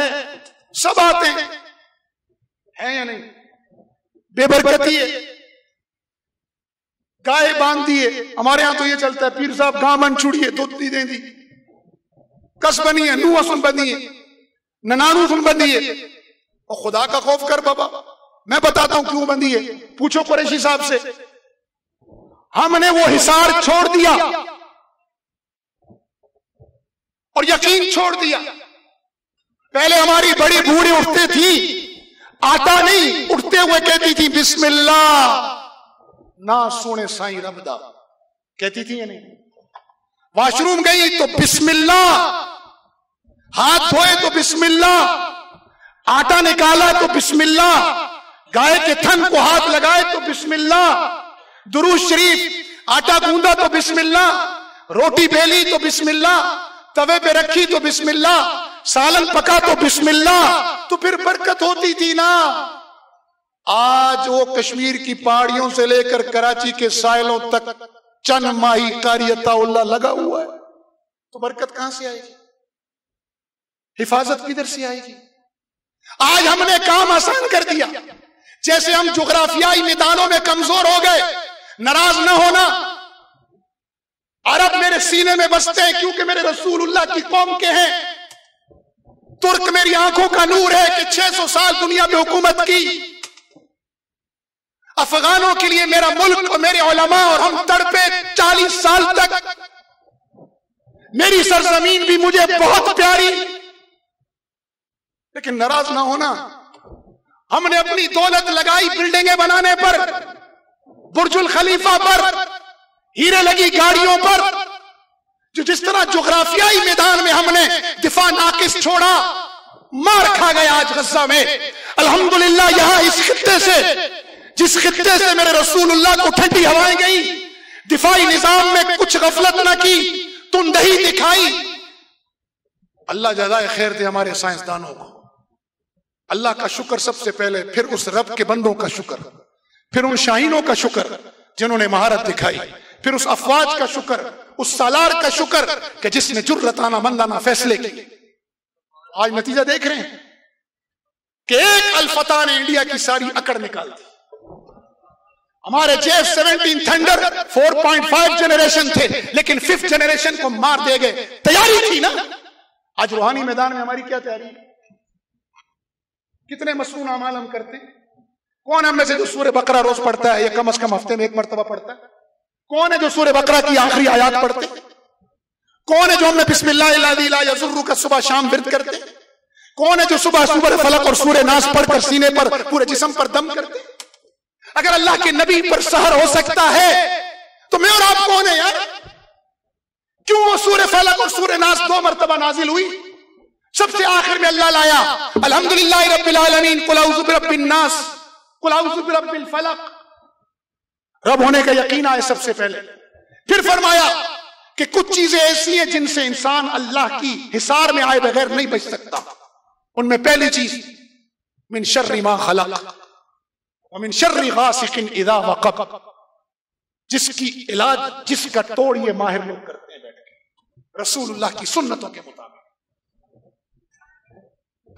सब आते हैं या नहीं? बेबरकती है, गाय बांध दिए। हमारे यहां तो ये चलता है, पीर साहब गां बन छुड़िए, दूध दी दे दी, कस बनी है, नूह सुन बनी है, ननानू सुन बनी है। और खुदा का खौफ कर बाबा, मैं बताता हूं क्यों बंदी है, पूछो कुरैशी साहब से। हमने वो हिसार छोड़ दिया और यकीन छोड़ दिया। पहले हमारी बड़ी बूढ़ी उठती थी, आटा नहीं, उठते हुए कहती थी बिस्मिल्लाह, ना सोने साईं रबदा, कहती थी या नहीं? वॉशरूम गई तो बिस्मिल्लाह, हाथ धोए तो बिस्मिल्लाह, आटा निकाला तो बिस्मिल्लाह, गाय के थन को हाथ लगाए तो बिस्मिल्लाह, दुरूद शरीफ, आटा गूंदा तो बिस्मिल्लाह, रोटी बेली तो बिस्मिल्लाह, तवे पे रखी तो बिस्मिल्लाह, सालन पका तो बिस्मिल्लाह, तो फिर बरकत होती थी ना। आज वो कश्मीर की पहाड़ियों से लेकर कराची के साहिलों तक चन माही कारियताउल्लाह लगा हुआ है, तो बरकत कहां से आएगी? हिफाजत किधर से आएगी? आज हमने काम आसान कर दिया। जैसे हम जुग्राफियाई मैदानों में कमजोर हो गए, नाराज न होना, अरब मेरे सीने में बसते हैं क्योंकि मेरे रसूलुल्लाह की कौम के हैं। तुर्क मेरी आंखों का नूर है कि 600 साल दुनिया में हुकूमत की। अफगानों के लिए मेरा मुल्क और मेरे उलमा और हम तड़पे 40 साल तक। मेरी सरजमीन भी मुझे बहुत प्यारी, लेकिन नाराज ना होना। हमने अपनी दौलत लगाई बिल्डिंगें बनाने पर, बुर्जुल खलीफा पर, हीरे लगी गाड़ियों पर। जो जिस तरह जुग्राफियाई मैदान में हमने दिफा नाकिस छोड़ा, मार खा गया आज गज़ा में। अल्हम्दुलिल्लाह यहां इस खित्ते से, जिस खित्ते से मेरे रसूलुल्लाह को ठंडी हवाएं गई, दिफाई निजाम में कुछ गफलत ना की, तुंदही दिखाई। अल्लाह जज़ाए खैर दे हमारे साइंसदानों को। अल्लाह का शुक्र सबसे पहले, फिर उस रब के बंदों का शुक्र, फिर उन शाहीनों का शुक्र जिन्होंने महारत दिखाई, फिर उस अफवाज का शुक्र, उस सालार का शुक्र कि जिसने जुर्रताना मंदाना फैसले किए। आज नतीजा देख रहे हैं कि एक अल्फता ने इंडिया की सारी अकड़ निकाल दी। हमारे J-17 थंडर 4.5 जनरेशन थे, लेकिन 5th जनरेशन को मार दे गए। तैयारी थी ना। आज रूहानी मैदान में हमारी क्या तैयारी है? कितने मसनून अमाल हम करते हैं? कौन हम में से जो सूरह बकरा रोज पढ़ता है या कम से कम हफ्ते में 1 मरतबा पढ़ता है? कौन है जो सूरह बकरा की आखिरी आयत पढ़ते? कौन है जो हमें बिस्मिल्लाह ला यज़ुर्रु का सुबह शाम विर्द करते? कौन है जो सुबह सूरह फलक और सूरह नास पढ़कर सीने पर पूरे जिस्म पर दम करते? अगर अल्लाह के नबी पर सहर हो सकता है तो मैं और आप कौन है यार? क्यों वो सूरह फलक और सूरह नास 2 मरतबा नाजिल हुई? सबसे आखिर में अल्लाह लाया अल्हम्दुलिल्लाह रब्बिल आलमीन, कुल औज़ु बिरब्बिन नास, कुल औज़ु बिरब्बिल फलक। रब होने का यकीन आए सबसे पहले। फिर फरमाया कि कुछ चीजें ऐसी हैं जिनसे इंसान अल्लाह की हिसार में आए बगैर नहीं बच सकता। उनमें पहली चीज मिन शर्रि मा खलक व मिन शर्रि गासिकिन इज़ा वक़ब, जिसकी इलाज, जिसका तोड़ ये माहिर लोग करते हैं बैठ के रसूलुल्लाह की सुन्नतों के मुताबिक,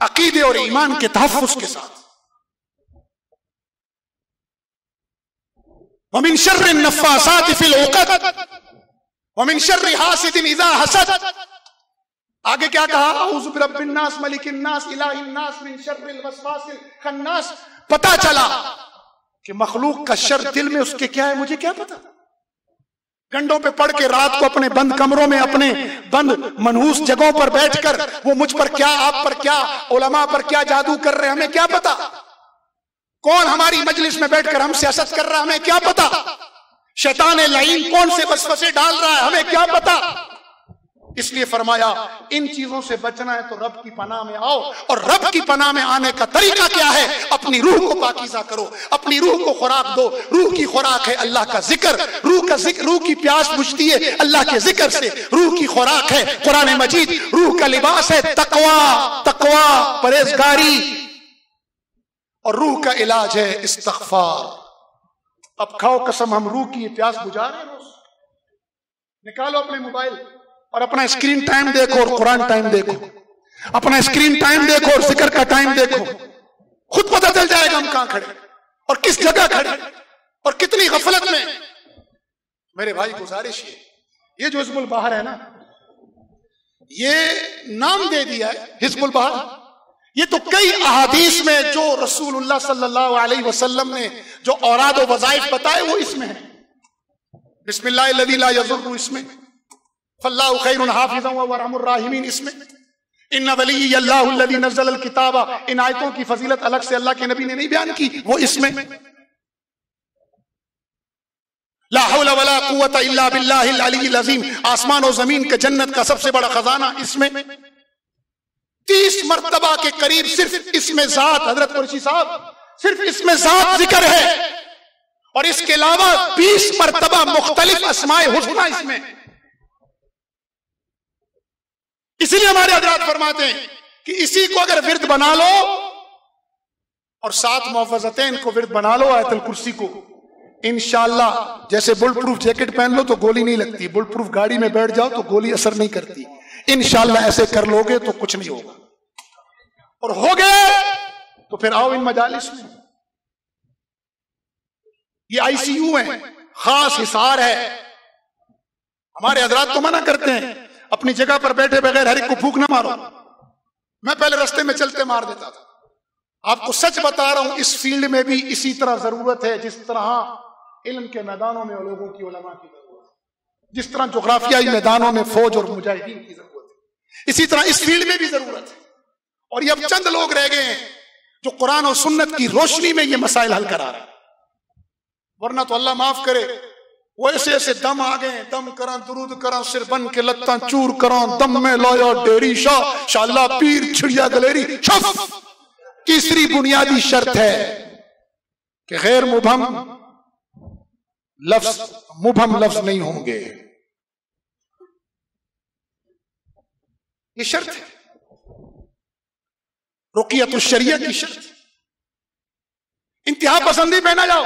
अकीदे और ईमान के तहफ़्फ़ुज़ के साथ। व मिन शर्रि नफ़्फ़ासाति फ़िल उक़द व मिन शर्रि हासिदिन इज़ा हसद। आगे क्या कहा? औज़ु बिरब्बिन नास मलिकिन नास इलाहिन नास मिन शर्रिल वस्वासिल खन्नास। पता चला कि मखलूक का शर दिल में उसके क्या है, मुझे क्या पता। गंडों पे पड़ के रात को अपने बंद कमरों में, अपने बंद मनहूस जगहों पर बैठकर वो मुझ पर क्या, आप पर क्या, उलमा पर क्या जादू कर रहे हैं, हमें क्या पता। कौन हमारी मजलिस में बैठकर हमसे हसद कर रहा है, हमें क्या पता। शैतान लईन कौन से वसवसे डाल रहा है, हमें क्या पता। इसलिए फरमाया इन चीजों से बचना है तो रब की पनाह में आओ। और रब की पनाह में आने का तरीका क्या है? अपनी रूह को पाकीज़ा करो, अपनी रूह को खुराक दो। रूह की खुराक है अल्लाह का जिक्र, रूह का जिक्र, रूह की प्यास बुझती है अल्लाह के जिक्र से। रूह की खुराक है कुरान मजीद, रूह का लिबास है तकवा, तकवा परहेजगारी, और रूह का इलाज है इस्तिग़फ़ार। अब खाओ कसम, हम रूह की प्यास बुझा रहे हैं। रोज निकालो अपने मोबाइल और अपना स्क्रीन टाइम देखो और कुरान टाइम देखो, अपना स्क्रीन टाइम देखो और जिक्र का टाइम देखो। खुद पता चल जाएगा हम कहां खड़े और किस जगह खड़े और कितनी गफलत में। मेरे भाई गुजारिश है, ये जो हिज़्बुल बहर है ना, ये नाम दे दिया है हिज़्बुल बहर। ये तो कई अहादीस में जो रसूलुल्लाह सल्लल्लाहु अलैहि वसल्लम ने जो औराद और वज़ाइफ बताए वो इसमें है। बिस्मिल्लाहिल्लज़ी ला यज़ुर्रु इसमें, फल्लाहु खैरुन हाफिज़न व अरहमुर राहिमीन इसमें, इन्ना वलिय्यल्लाहु अल्लज़ी नज़्ज़लल किताबा। इन आयतों की फजीलत अलग से अल्लाह के नबी ने नहीं बयान की, वो इसमें। ला हौला वला कुव्वता इल्ला बिल्लाहिल अलिय्यिल अज़ीम, आसमान और जमीन के जन्नत का सबसे बड़ा खजाना इसमें। 30 मर्तबा के करीब सिर्फ इसमें जात, हजरत कुरैशी साहब, सिर्फ इसमें जात जिक्र है। और इसके अलावा 20 मर्तबा मुख्तलिफ अस्माए हुस्ना इसमें। इसीलिए हमारे हजरात फरमाते हैं कि इसी को अगर विर्द बना लो और 7 मुहफ़्फ़ज़तैन को विर्द बना लो, आयतुल कुर्सी को, इंशाअल्लाह जैसे बुलेट प्रूफ जैकेट पहन लो तो गोली नहीं लगती, बुलेट प्रूफ गाड़ी में बैठ जाओ तो गोली असर नहीं करती। इंशाअल्लाह ऐसे कर लोगे तो कुछ नहीं होगा। और हो गए तो फिर आओ इन मजालिस में। ये आईसीयू है, खास हिसार है। हमारे हजरात तो मना करते हैं अपनी जगह पर बैठे बगैर हर एक को फूंक ना मारो। मैं पहले रास्ते में चलते मार देता था। आपको सच बता रहा हूं, इस फील्ड में भी इसी तरह जरूरत है जिस तरह इल्म के मैदानों में लोगों की, उलमा की जरूरत है, जिस तरह जोग्राफियाई मैदानों में फौज और मुजाहिदीन की जरूरत है, इसी तरह इस फील्ड में भी जरूरत है। और ये अब चंद लोग रह गए हैं जो कुरान और सुन्नत की रोशनी में ये मसाइल हल करा रहे हैं। वरना तो अल्लाह माफ करे, वो ऐसे ऐसे दम आ गए, दम करा दुरूद करा सिर बन के लत्ता चूर करा, दम में लाया डेरी शाह शाला पीर छिड़िया गलेरी छफ। तीसरी बुनियादी शर्त है कि गैर मुबहम लफ्ज नहीं होंगे। ये शर्त है, रुकियतुश शरिया की शर्त। इंतहा पसंदी पे ना जाओ।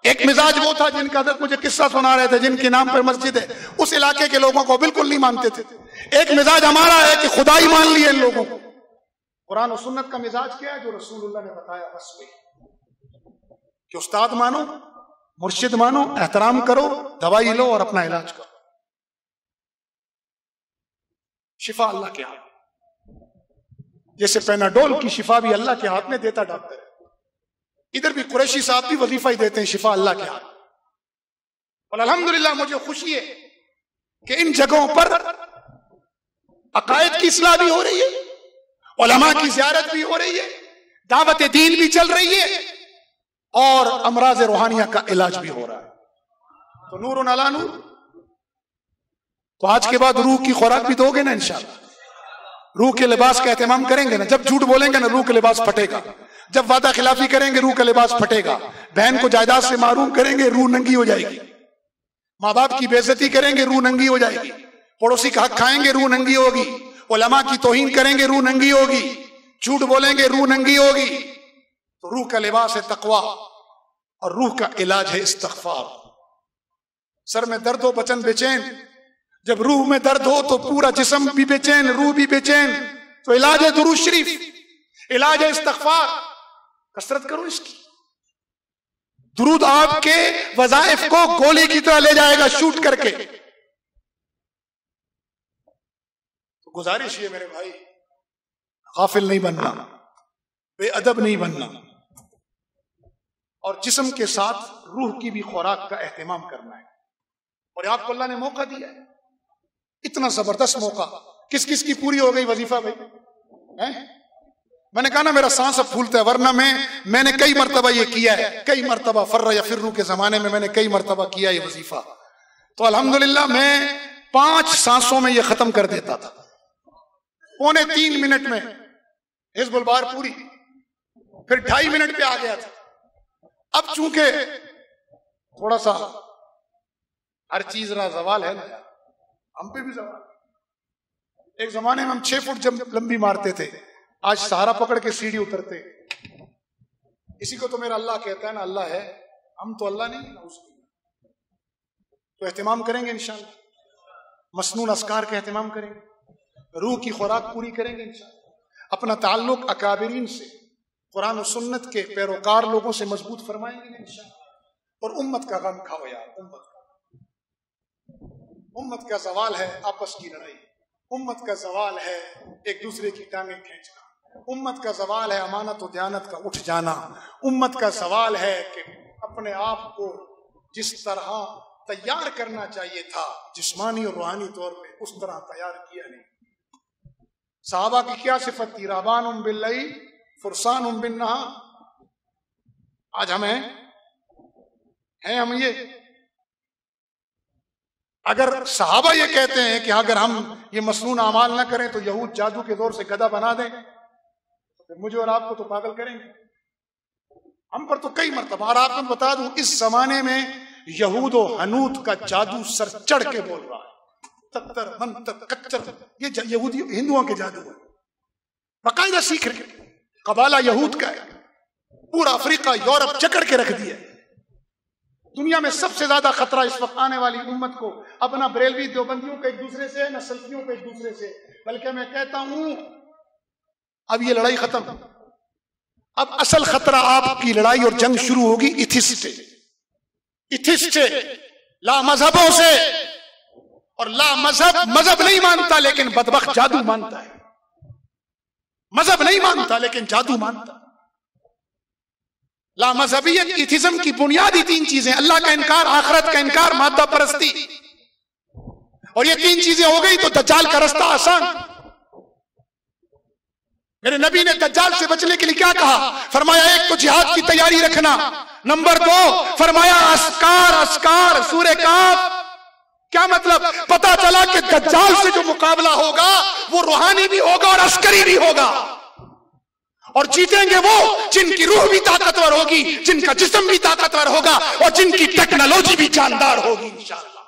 एक मिजाज वो था जिनका मुझे किस्सा सुना रहे थे, जिनके नाम पर मस्जिद है, उस इलाके के लोगों को बिल्कुल नहीं मानते थे। एक मिजाज हमारा है कि खुदाई मान लिए इन लोगों को। कुरान और सुन्नत का मिजाज क्या है? जो रसूलुल्लाह ने बताया बस वही, कि उस्ताद मानो, मुर्शिद मानो, एहतराम करो, दवाई लो और अपना इलाज करो। शिफा अल्लाह के हाथ, जैसे पेनाडोल की शिफा भी अल्लाह के हाथ में देता डॉक्टर है, इधर भी कुरैशी साहब भी वजीफा ही देते हैं, शिफा अल्लाह के हाथ। और अल्हम्दुलिल्लाह मुझे खुशी है कि इन जगहों पर अकायद की इस्लाह भी हो रही है, उलमा की ज़ियारत भी हो रही है, दावत दीन भी चल रही है और अमराज रूहानिया का इलाज भी हो रहा है। तो नूरुन अला नूर। तो आज के बाद रूह की खुराक भी दोगे ना इंशाअल्लाह? रूह के लिबास का एहतमाम करेंगे ना? जब झूठ बोलेंगे ना रूह का लिबास फटेगा, जब वादा खिलाफी करेंगे रूह का लिबास फटेगा, बहन को जायदाद से मारूम करेंगे रूह नंगी हो जाएगी, माँ बाप की बेइज्जती करेंगे रूह नंगी हो जाएगी, पड़ोसी का हक खाएंगे रूह नंगी होगी, उलमा की तौहीन करेंगे रूह नंगी होगी, झूठ बोलेंगे रूह नंगी होगी। तो रूह का लिबास है तकवा और रूह का इलाज है इस्तिग़फ़ार। सर में दर्द हो, बचन बेचैन, जब रूह में दर्द हो तो पूरा जिस्म भी बेचैन, रूह भी बेचैन, तो इलाज है दुरूद शरीफ, इलाज है इस्तिग़फ़ार। कसरत करो इसकी। दुरूद आपके वज़ाइफ को गोली की तरह ले जाएगा शूट करके। तो गुजारिश ये मेरे भाई, गाफिल नहीं बनना, बेअदब नहीं बनना, और जिस्म के साथ रूह की भी खुराक का एहतमाम करना है। और आपको अल्लाह ने मौका दिया है, इतना जबरदस्त मौका। किस किस की पूरी हो गई वजीफा भाई? मैंने कहा ना मेरा सांस अब फूलता है, वरना मैंने कई मरतबा ये किया है, कई मरतबा फर्रा या फिर्रू के जमाने में मैंने कई मरतबा किया ये वजीफा। तो अल्हम्दुलिल्लाह मैं 5 सांसों में ये खत्म कर देता था, 2.25 मिनट में हिज़्बुल बार पूरी, फिर 2.5 मिनट पे आ गया था। अब चूंकि थोड़ा सा हर चीज ना जवाल है ना, हम पे भी जवाल। एक जमाने में हम 6 फुट जब लंबी मारते थे, आज सहारा पकड़ के सीढ़ी उतरते। इसी को तो मेरा अल्लाह कहता है ना, अल्लाह है, हम तो अल्लाह नहीं ना उसको। तो एहतमाम करेंगे इंशाअल्लाह, मसनून अस्कार का एहतमाम करेंगे, रूह की खुराक पूरी करेंगे इंशाअल्लाह, अपना ताल्लुक अकाबिरीन से, कुरान और सुन्नत के पैरोकार लोगों से मजबूत फरमाएंगे इंशाअल्लाह। और उम्मत का गम खाओ यार, उम्मत का सवाल है आपस की लड़ाई, उम्मत का सवाल है एक दूसरे की टांगें खींचना, उम्मत का सवाल है अमानत और दयानत का उठ जाना, उम्मत का सवाल है कि अपने आप को जिस तरह तैयार करना चाहिए था जिस्मानी और रूहानी तौर पे, उस तरह तैयार किया नहीं। सहाबा की क्या सिफत थी? राबान बिल्लैल फुरसान बिन्नहार। आज हम हैं हम ये, अगर सहाबा ये कहते हैं कि अगर हम ये मसनून अमाल ना करें तो यहूद जादू के दौर से गधा बना दें, तो फिर मुझे और आपको तो पागल करेंगे। हम पर तो कई मरतबा, और आपको बता दूं इस जमाने में यहूद और हनूत का जादू सर चढ़ के बोल रहा है, तत्तर मंतर कच्चर, ये यहूदी हिंदुओं के जादू है, बाकायदा सीख रहे। कबाला यहूद का है, पूरा अफ्रीका यूरोप जकड़ के रख दिया। दुनिया में सबसे ज्यादा खतरा इस वक्त आने वाली उम्मत को अपना बरेलवी देवबंदियों के एक दूसरे से, न सल्फियों के एक दूसरे से, बल्कि मैं कहता हूं अब ये लड़ाई खत्म। अब असल खतरा आपकी लड़ाई और जंग शुरू होगी इथिस्ट से, ला मजहबों से। और ला मजहब नहीं मानता लेकिन बदबख्त जादू मानता है, मजहब नहीं मानता लेकिन जादू मानता। ला मजहबियत इथिज्म की बुनियादी 3 चीजें, अल्लाह का इनकार, आखिरत का इनकार, मादा परस्ती। और ये 3 चीजें हो गई तो दज्जाल का रास्ता आसान। मेरे नबी ने दज्जाल से बचने के लिए क्या कहा? फरमाया एक तो जिहाद की तैयारी रखना, नंबर 2 फरमाया अस्कार सूरे काफ। क्या मतलब? पता चला कि दज्जाल से जो मुकाबला होगा वो रूहानी भी होगा और अस्करी भी होगा, और जीतेंगे वो जिनकी रूह भी ताकतवर होगी, जिनका जिस्म भी ताकतवर होगा, और जिनकी टेक्नोलॉजी भी जानदार होगी इंशाअल्लाह।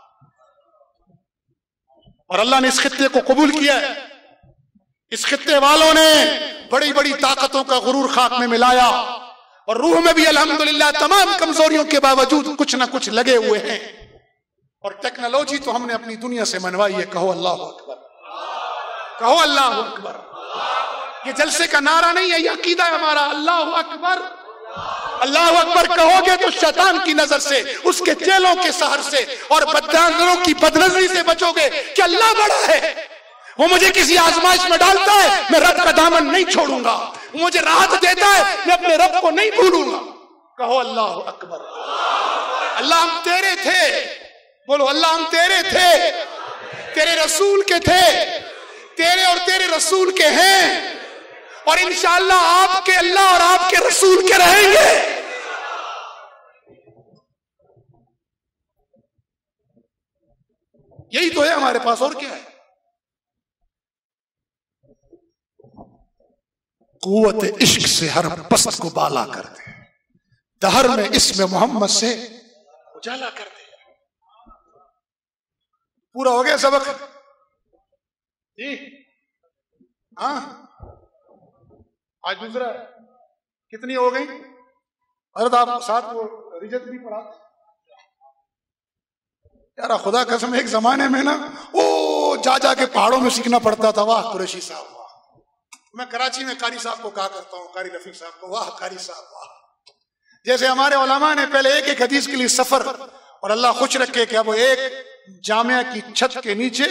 और अल्लाह ने इस खित्ते को कबूल किया है। इस खित्ते वालों ने बड़ी बड़ी ताकतों का गुरूर खाक में मिलाया, और रूह में भी अल्हम्दुलिल्लाह तमाम कमजोरियों के बावजूद कुछ ना कुछ लगे हुए हैं। और टेक्नोलॉजी तो हमने अपनी दुनिया से मनवाई है। कहो अल्लाह अकबर, कहो अल्लाह अकबर। ये जलसे का नारा नहीं है, ये अकीदा है हमारा। अल्लाह अकबर, अल्लाह अकबर कहोगे तो शैतान की नजर से, उसके चेलों के सहर से और बदनजरों की बदनजरी से बचोगे कि अल्लाह बड़ा है, वो मुझे किसी आजमाइश में डालता है, मैं रब का दामन नहीं छोड़ूंगा, वो मुझे राहत देता है, मैं अपने रब को नहीं भूलूंगा। कहो अल्लाह अकबर। अल्लाह हम तेरे थे, बोलो अल्लाह हम तेरे थे, तेरे रसूल के थे, तेरे और तेरे रसूल के हैं, और इंशाअल्लाह आपके अल्लाह और आपके रसूल के रहेंगे। यही तो है हमारे पास, और क्या है? कुव्वत इश्क से हर पस्त को बाला कर दे, दहर में इसमें मोहम्मद से उजाला कर दे। पूरा हो गया सबक जी? हाँ, आज दूसरा है। कितनी हो गई? अरे आप साथ वो रिजत भी पढ़ा यार। खुदा कसम एक जमाने में ना ओ जा के पहाड़ों में सीखना पड़ता था। वाह कुरैशी साहब वाह। मैं कराची में कारी साहब को कहा करता हूँ, कारी रफीक साहब को, वाह कारी साहब वाह। जैसे हमारे उलमा ने पहले एक एक हदीस के लिए सफर, और अल्लाह खुश रखे कि अब वो एक जामिया की छत के नीचे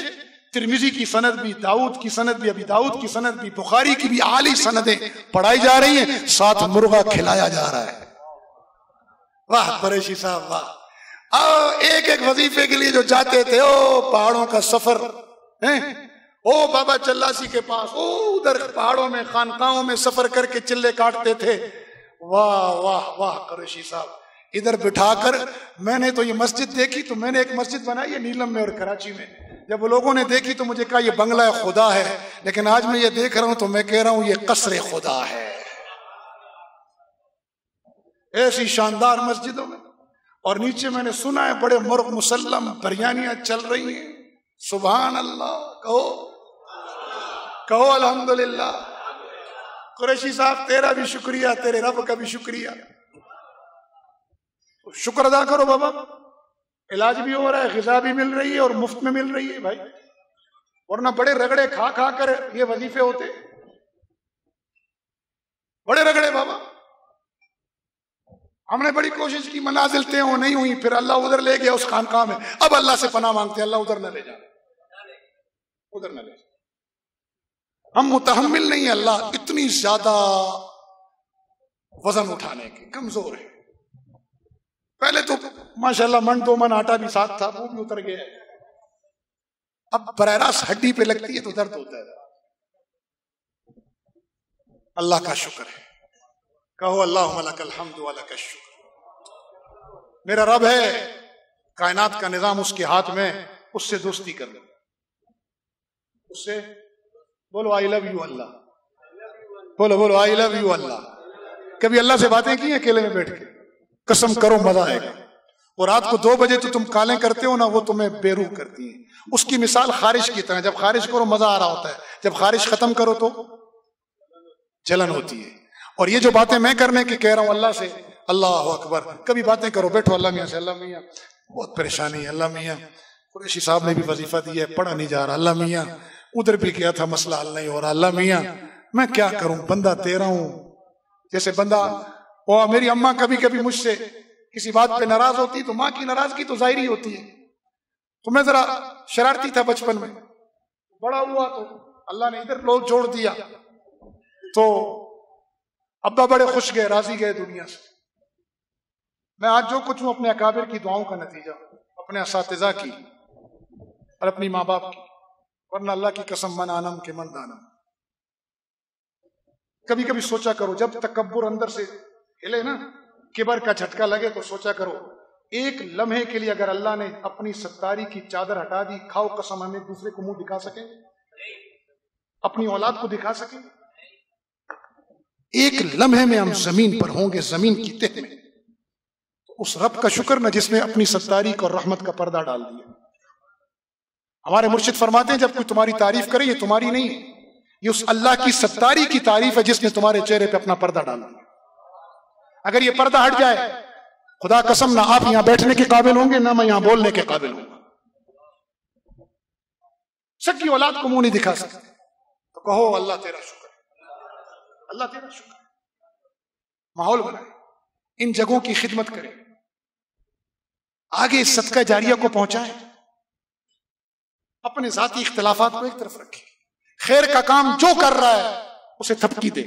तिरमिजी की सनद भी, दाऊद की सनद भी, अभी दाऊद की सनद भी, बुखारी की भी आली सनदें पढ़ाई जा रही हैं, साथ मुर्गा खिलाया जा रहा है। वाह कुरैशी साहब वाह। एक एक वजीफे के लिए जो जाते थे, ओ पहाड़ों का सफर है, ओ बाबा चल्लासी के पास, ओ उधर पहाड़ों में खानकाहों में सफर करके चिल्ले काटते थे। वाह वाह वाह कुरैशी साहब। इधर बिठाकर मैंने तो ये मस्जिद देखी, तो मैंने एक मस्जिद बनाई है नीलम में और कराची में। जब लोगों ने देखी तो मुझे कहा ये बंगला खुदा है, लेकिन आज मैं ये देख रहा हूं तो मैं कह रहा हूं ये कसरे खुदा है। ऐसी शानदार मस्जिदों में, और नीचे मैंने सुना है बड़े मुर्ग मुसल्लम बिरयानियां चल रही हैं। सुभान अल्लाह कहो, कहो अल्हम्दुलिल्लाह। कुरैशी साहब तेरा भी शुक्रिया, तेरे रब का भी शुक्रिया। शुक्र अदा करो बाबा, इलाज भी हो रहा है, ग़िज़ा भी मिल रही है और मुफ्त में मिल रही है भाई, वरना बड़े रगड़े खा खा कर ये वजीफे होते, बड़े रगड़े बाबा। हमने बड़ी कोशिश की, मनाजिल तय हो नहीं हुई, फिर अल्लाह उधर ले गया उस खानकाह में। अब अल्लाह से पनाह मांगते, अल्लाह उधर न ले जा, उधर न ले जा। हम मुतहम्मिल नहीं है अल्लाह इतनी ज्यादा वजन उठाने के, कमजोर है। पहले तो माशाल्लाह मन 2 मन आटा भी साथ था, वो भी उतर गया। अब बराह रास्त हड्डी पे लगती है तो दर्द होता है। अल्लाह का शुक्र है, कहो अल्लाहुम्मा लकल हम्दु व लकश शुक्र। मेरा रब है, कायनात का निजाम उसके हाथ में, उससे दोस्ती कर लो, उससे बोलो आई लव यू अल्लाह, बोलो बोलो आई लव यू अल्लाह। कभी अल्लाह से बातें की अकेले में बैठ के? कसम करो मजा आएगा। और रात को 2 बजे तो तुम कालें करते हो ना, वो तुम्हें बेरूह करती हैं। उसकी मिसाल खारिश की तरह, जब खारिश करो मजा आ रहा होता है, जब खारिश खत्म करो तो जलन होती है। और ये जो बातें मैं करने की कह रहा हूं अल्लाह से, अल्लाह अकबर, कभी बातें करो, बैठो अल्लाह मियां से, अल्लाह मियां बहुत परेशानी है, अल्लाह मियां कुरैशी साहब ने भी वजीफा दिया है, पढ़ा नहीं जा रहा, अल्लाह मियां उधर भी गया था मसला हल नहीं हो रहा, अल्लाह मियां मैं क्या करूं, बंदा तेरा हूं। जैसे बंदा, वो मेरी अम्मा कभी कभी मुझसे किसी बात पे नाराज होती, तो माँ की नाराजगी तो जाहिर ही होती है। तो मैं जरा शरारती था बचपन में, बड़ा हुआ तो अल्लाह ने इधर लोग जोड़ दिया, तो अब्बा बड़े खुश गए, राजी गए दुनिया से। मैं आज जो कुछ हूं अपने अकाबिर की दुआओं का नतीजा, अपने असातिज़ा की और अपनी माँ बाप की, वरना अल्लाह की कसम मन आनम के मन दानम। कभी कभी सोचा करो, जब तकब्बुर अंदर से हिले ना, किबर का झटका लगे, तो सोचा करो एक लम्हे के लिए अगर अल्लाह ने अपनी सत्तारी की चादर हटा दी, खाओ कसम हम एक दूसरे को मुंह दिखा सके, अपनी औलाद को दिखा सके? एक लम्हे में हम जमीन पर होंगे, जमीन की तह में। तो उस रब का शुक्र न जिसने अपनी सत्तारी और रहमत का पर्दा डाल दिया। हमारे मुर्शिद फरमाते हैं, जब कोई तुम्हारी तारीफ करे, ये तुम्हारी नहीं है, ये उस अल्लाह की सत्तारी की तारीफ है जिसने तुम्हारे चेहरे पे अपना पर्दा डाल दिया। अगर ये पर्दा हट जाए, खुदा कसम ना आप यहां बैठने के काबिल होंगे, ना मैं यहां बोलने के काबिल हूंगा। सबकी औलाद को मुंह नहीं दिखा सकते, तो कहो अल्लाह तेरा शुक्र, अल्लाह तेरा शुक्र। माहौल बनाए, इन जगहों की खिदमत करें, आगे सदका जारिया को पहुंचाएं, अपने जाती इख्तिलाफात को एक तरफ रखें। खैर का काम जो कर रहा है उसे थपकी दे,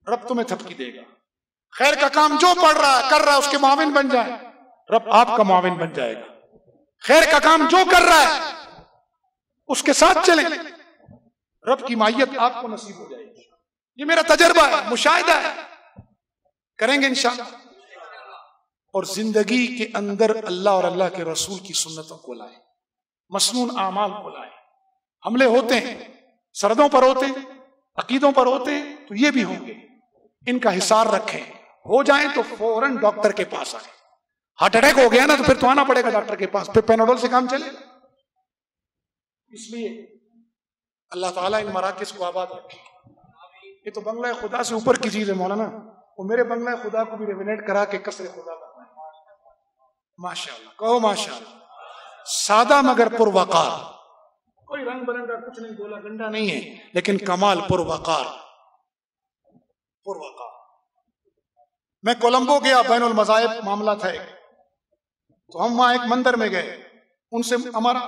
रब तुम्हें थपकी देगा। खैर का काम जो कर रहा है उसके मुआविन बन जाए, रब आपका मुआविन बन जाएगा। खैर का काम जो कर रहा है उसके साथ चले, रब की मायत आपको नसीब हो जाएगी। ये मेरा तजर्बा है, मुशाहिदा है, करेंगे इंशाअल्लाह। और जिंदगी के अंदर अल्लाह और अल्लाह के रसूल की सुन्नतों को लाए, मसनून आमाल को लाए। हमले होते हैं, सरहदों पर होते हैं, अकीदों पर होते हैं, तो ये भी होंगे, इनका हिसार रखें। हो जाए तो फौरन डॉक्टर के पास आए। हार्ट अटैक हो गया ना तो फिर तो आना पड़ेगा डॉक्टर के पास, फिर पेनाडोल से काम चलेगा। इसलिए अल्लाह ताला इन मराकिज़ को आबाद रखे, ये तो बंगला खुदा से ऊपर की चीज है मौलाना, वो मेरे बंगला खुदा को भी रेमिनेट करा के कसरे खुदा करना है। माशाअल्लाह, कहो माशाअल्लाह। सादा मगर पुरवकार, कोई रंग बिरंगा कुछ नहीं, बोला गंडा नहीं है, लेकिन कमाल पुरवकार, पुरवकार। मैं कोलंबो गया, बैनुल मज़ाहिब मामला था एक, तो हम वहां एक मंदिर में गए, उनसे हमारा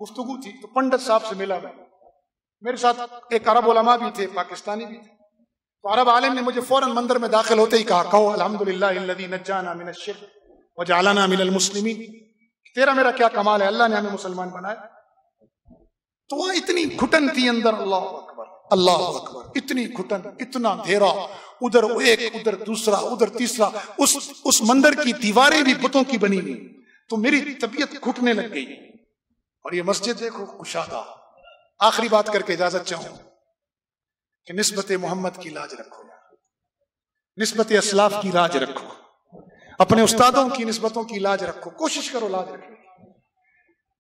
गुफ्तगू थी, तो पंडित साहब से मिला मैं, मेरे साथ एक अरब उलमा भी थे, पाकिस्तानी भी थे। तो अरब आलिम ने मुझे फौरन मंदिर में दाखिल होते ही कहा, कहो अल्हम्दुलिल्लाहिल्लज़ी नज्जाना मिनश शिर्क व जअलना मिनल मुस्लिमीन, तेरा मेरा क्या कमाल है, अल्लाह ने हमें मुसलमान बनाया। तो वहां इतनी घुटन थी अंदर, अल्लाह अकबर अल्लाह अकबर, इतनी घुटन, इतना अंधेरा, उधर एक, उधर दूसरा, उधर तीसरा, उस मंदिर की दीवारें भी बुतों की बनी हुई। तो मेरी तबीयत घुटने लग गई। और ये मस्जिद देखो कुशादा। आखिरी बात करके इजाजत चाहूं कि निस्बत मोहम्मद की लाज रखो, निस्बत अस्लाफ की लाज रखो, अपने उस्तादों की निस्बतों की लाज रखो, कोशिश करो लाज रखने की।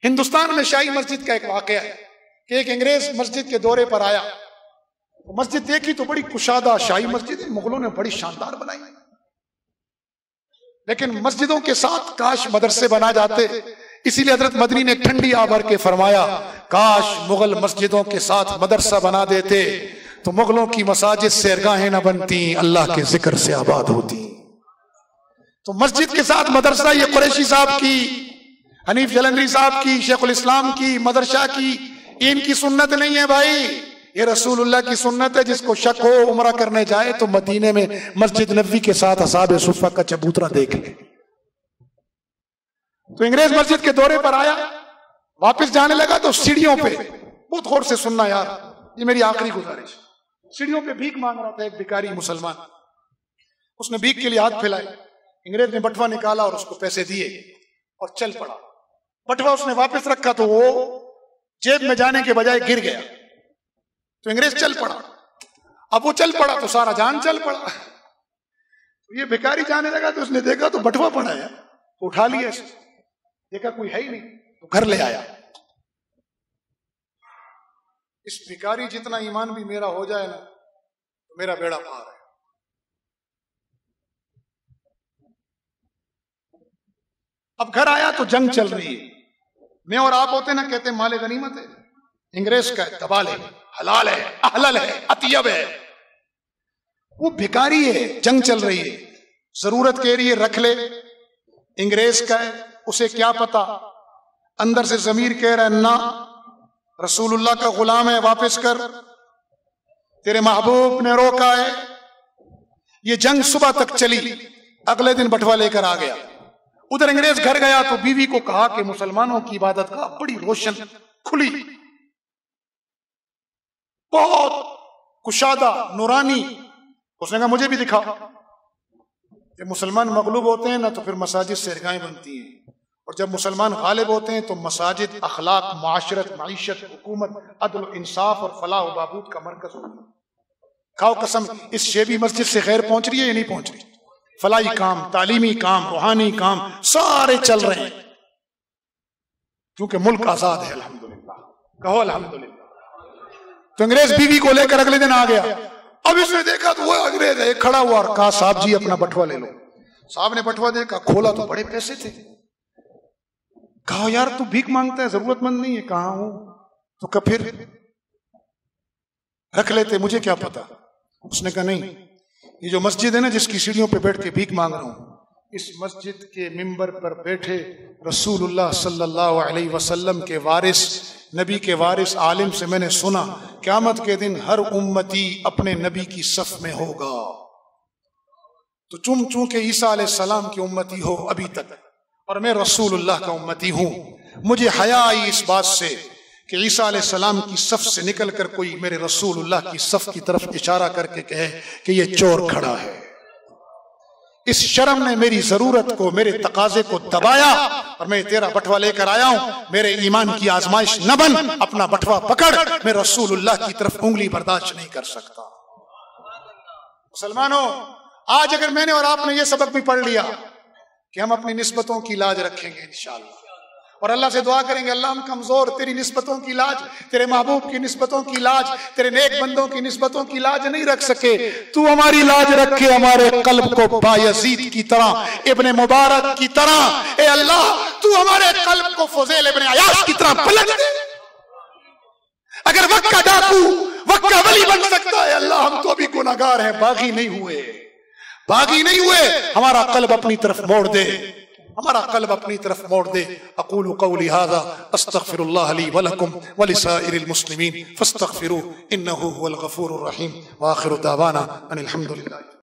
हिंदुस्तान में शाही मस्जिद का एक वाकया है कि एक अंग्रेज मस्जिद के दौरे पर आया, तो मस्जिद देखी तो बड़ी कुशादा शाही मस्जिद, मुगलों ने बड़ी शानदार बनाई, लेकिन मस्जिदों के साथ काश मदरसे बना जाते। इसीलिए हजरत मदनी ने ठंडी आभर के फरमाया, काश मुगल मस्जिदों के साथ मदरसा बना देते तो मुगलों की मसाजिद सैरगाहें न बनती, अल्लाह के जिक्र से आबाद होती। तो मस्जिद के साथ मदरसा, ये कुरैशी साहब की, हनीफ जलंधरी साहब की, शेखुल इस्लाम की, मदरसा की, इनकी सुन्नत नहीं है भाई, ये रसूलुल्लाह की सुन्नत है। जिसको शक हो उमरा करने जाए तो मदीने में मस्जिद नबी के साथ असहाब सुफ़ा का चबूतरा देख ले। तो अंग्रेज मस्जिद के दौरे पर आया, वापस जाने लगा तो सीढ़ियों पे, बहुत गौर से सुनना यार, ये मेरी आखिरी गुजारिश, सीढ़ियों पे भीख मांग रहा था एक भिखारी मुसलमान। उसने भीख के लिए हाथ फैलाए, अंग्रेज ने बटवा निकाला और उसको पैसे दिए और चल पड़ा। बटवा उसने वापस रखा तो वो जेब में जाने के बजाय गिर गया, तो अंग्रेज चल पड़ा। अब वो चल पड़ा तो सारा जान चल पड़ा। तो ये भिखारी जाने लगा तो उसने देखा तो बटवा पड़ा है, तो उठा लिया, देखा कोई है ही नहीं, तो घर ले आया। इस भिखारी जितना ईमान भी मेरा हो जाए ना तो मेरा बेड़ा पार है। अब घर आया तो जंग चल रही है, मैं और आप होते ना कहते माले गनीमत है, अंग्रेज का है, दबा ले, हलाल है, अहलल है, अतियब है। वो भिखारी है, जंग चल रही है, जरूरत कह रही है रख ले, अंग्रेज का है, उसे क्या पता, अंदर से जमीर कह रहा है ना, रसूलुल्लाह का गुलाम है, वापस कर, तेरे महबूब ने रोका है। ये जंग सुबह तक चली, अगले दिन बटवा लेकर आ गया। उधर अंग्रेज घर गया तो बीवी को कहा कि मुसलमानों की इबादत का बड़ी रोशन खुली, बहुत कुशादा, नूरानी। उसने कहा मुझे भी दिखा। जब मुसलमान मगलूब होते हैं ना तो फिर मसाजिद सैरगाहें बनती हैं, और जब मुसलमान गालिब होते हैं तो मसाजिद अखलाक, माशरत, मईशत, हुकूमत, अदल, इंसाफ और फलाह व बहबूद का मरकज होता है। खाओ कसम, इस शेबी मस्जिद से खैर पहुंच रही है या नहीं पहुंच रही? फलाई काम, तालीमी काम, रूहानी काम सारे चल रहे हैं, क्योंकि मुल्क आजाद है, अल्हम्दुलिल्लाह, कहो अल्हम्दुलिल्लाह। तो अंग्रेज बीवी को लेकर अगले दिन आ गया। अब इसने देखा तो वो अंग्रेज है खड़ा हुआ और कहा साहब जी अपना बटवा ले लो। साहब ने बटवा देखा, खोला तो बड़े पैसे थे। कहा यार तू भीख मांगता है, जरूरतमंद नहीं है। कहा हूं। तो कहा फिर रख लेते, मुझे क्या पता। उसने कहा नहीं, ये जो मस्जिद है ना जिसकी सीढ़ियों पे बैठ के भीख मांग रहा हूं, इस मस्जिद के मिंबर पर बैठे रसूलुल्लाह सल्लल्लाहु अलैहि वसल्लम के वारिस, नबी के वारिस आलिम से मैंने सुना, क़यामत के दिन हर उम्मती अपने नबी की सफ में होगा। तो तुम चूंकि ईसा अलैहिस्सलाम की उम्मती हो अभी तक, और मैं रसूलुल्लाह का उम्मती हूं, मुझे हया आई इस बात से कि ईसा अलैहिस्सलाम की सफ से निकल कर कोई मेरे रसूलुल्लाह की सफ की तरफ इशारा करके कहे कि ये चोर खड़ा है। इस शर्म ने मेरी जरूरत को, मेरे तकाजे को दबाया, और मैं तेरा बटवा लेकर आया हूं। मेरे ईमान की आजमाइश न बन, अपना बटवा पकड़, मैं रसूलुल्लाह की तरफ उंगली बर्दाश्त नहीं कर सकता। मुसलमानों, आज अगर मैंने और आपने ये सबक भी पढ़ लिया कि हम अपनी निस्बतों की लाज रखेंगे इंशाअल्लाह, और अल्लाह से दुआ करेंगे, अल्लाह हम कमजोर, तेरी निस्बतों की लाज, तेरे महबूब की निस्बतों की लाज, तेरे नेक बंदों की निस्बतों की लाज नहीं रख सके। तू हमारी लाज रखे, हमारे कल्ब को बायजीद की तरह, इब्ने मुबारक की तरह, ए अल्लाह तू हमारे कल्ब को फुज़ैल इब्ने अयाश की तरह पलट दे। अगर वक्त का डाकू वक्त का वली बन सकता है, अल्लाह हम तो अभी गुनाहगार हैं, बागी नहीं हुए, बागी नहीं हुए। हमारा कल्ब अपनी तरफ मोड़ दे, हमारा कल्ब अपनी तरफ मोड़ दे। अक़ूलु क़ौली हाज़ा अस्तग़फ़िरुल्लाह ली व लकुम व लिसाइरिल मुस्लिमीन फ़स्तग़फ़िरूहु इन्नहु हुवल गफ़ूरुर रहीम व आख़िरु दावाना अनिल हम्दुलिल्लाह।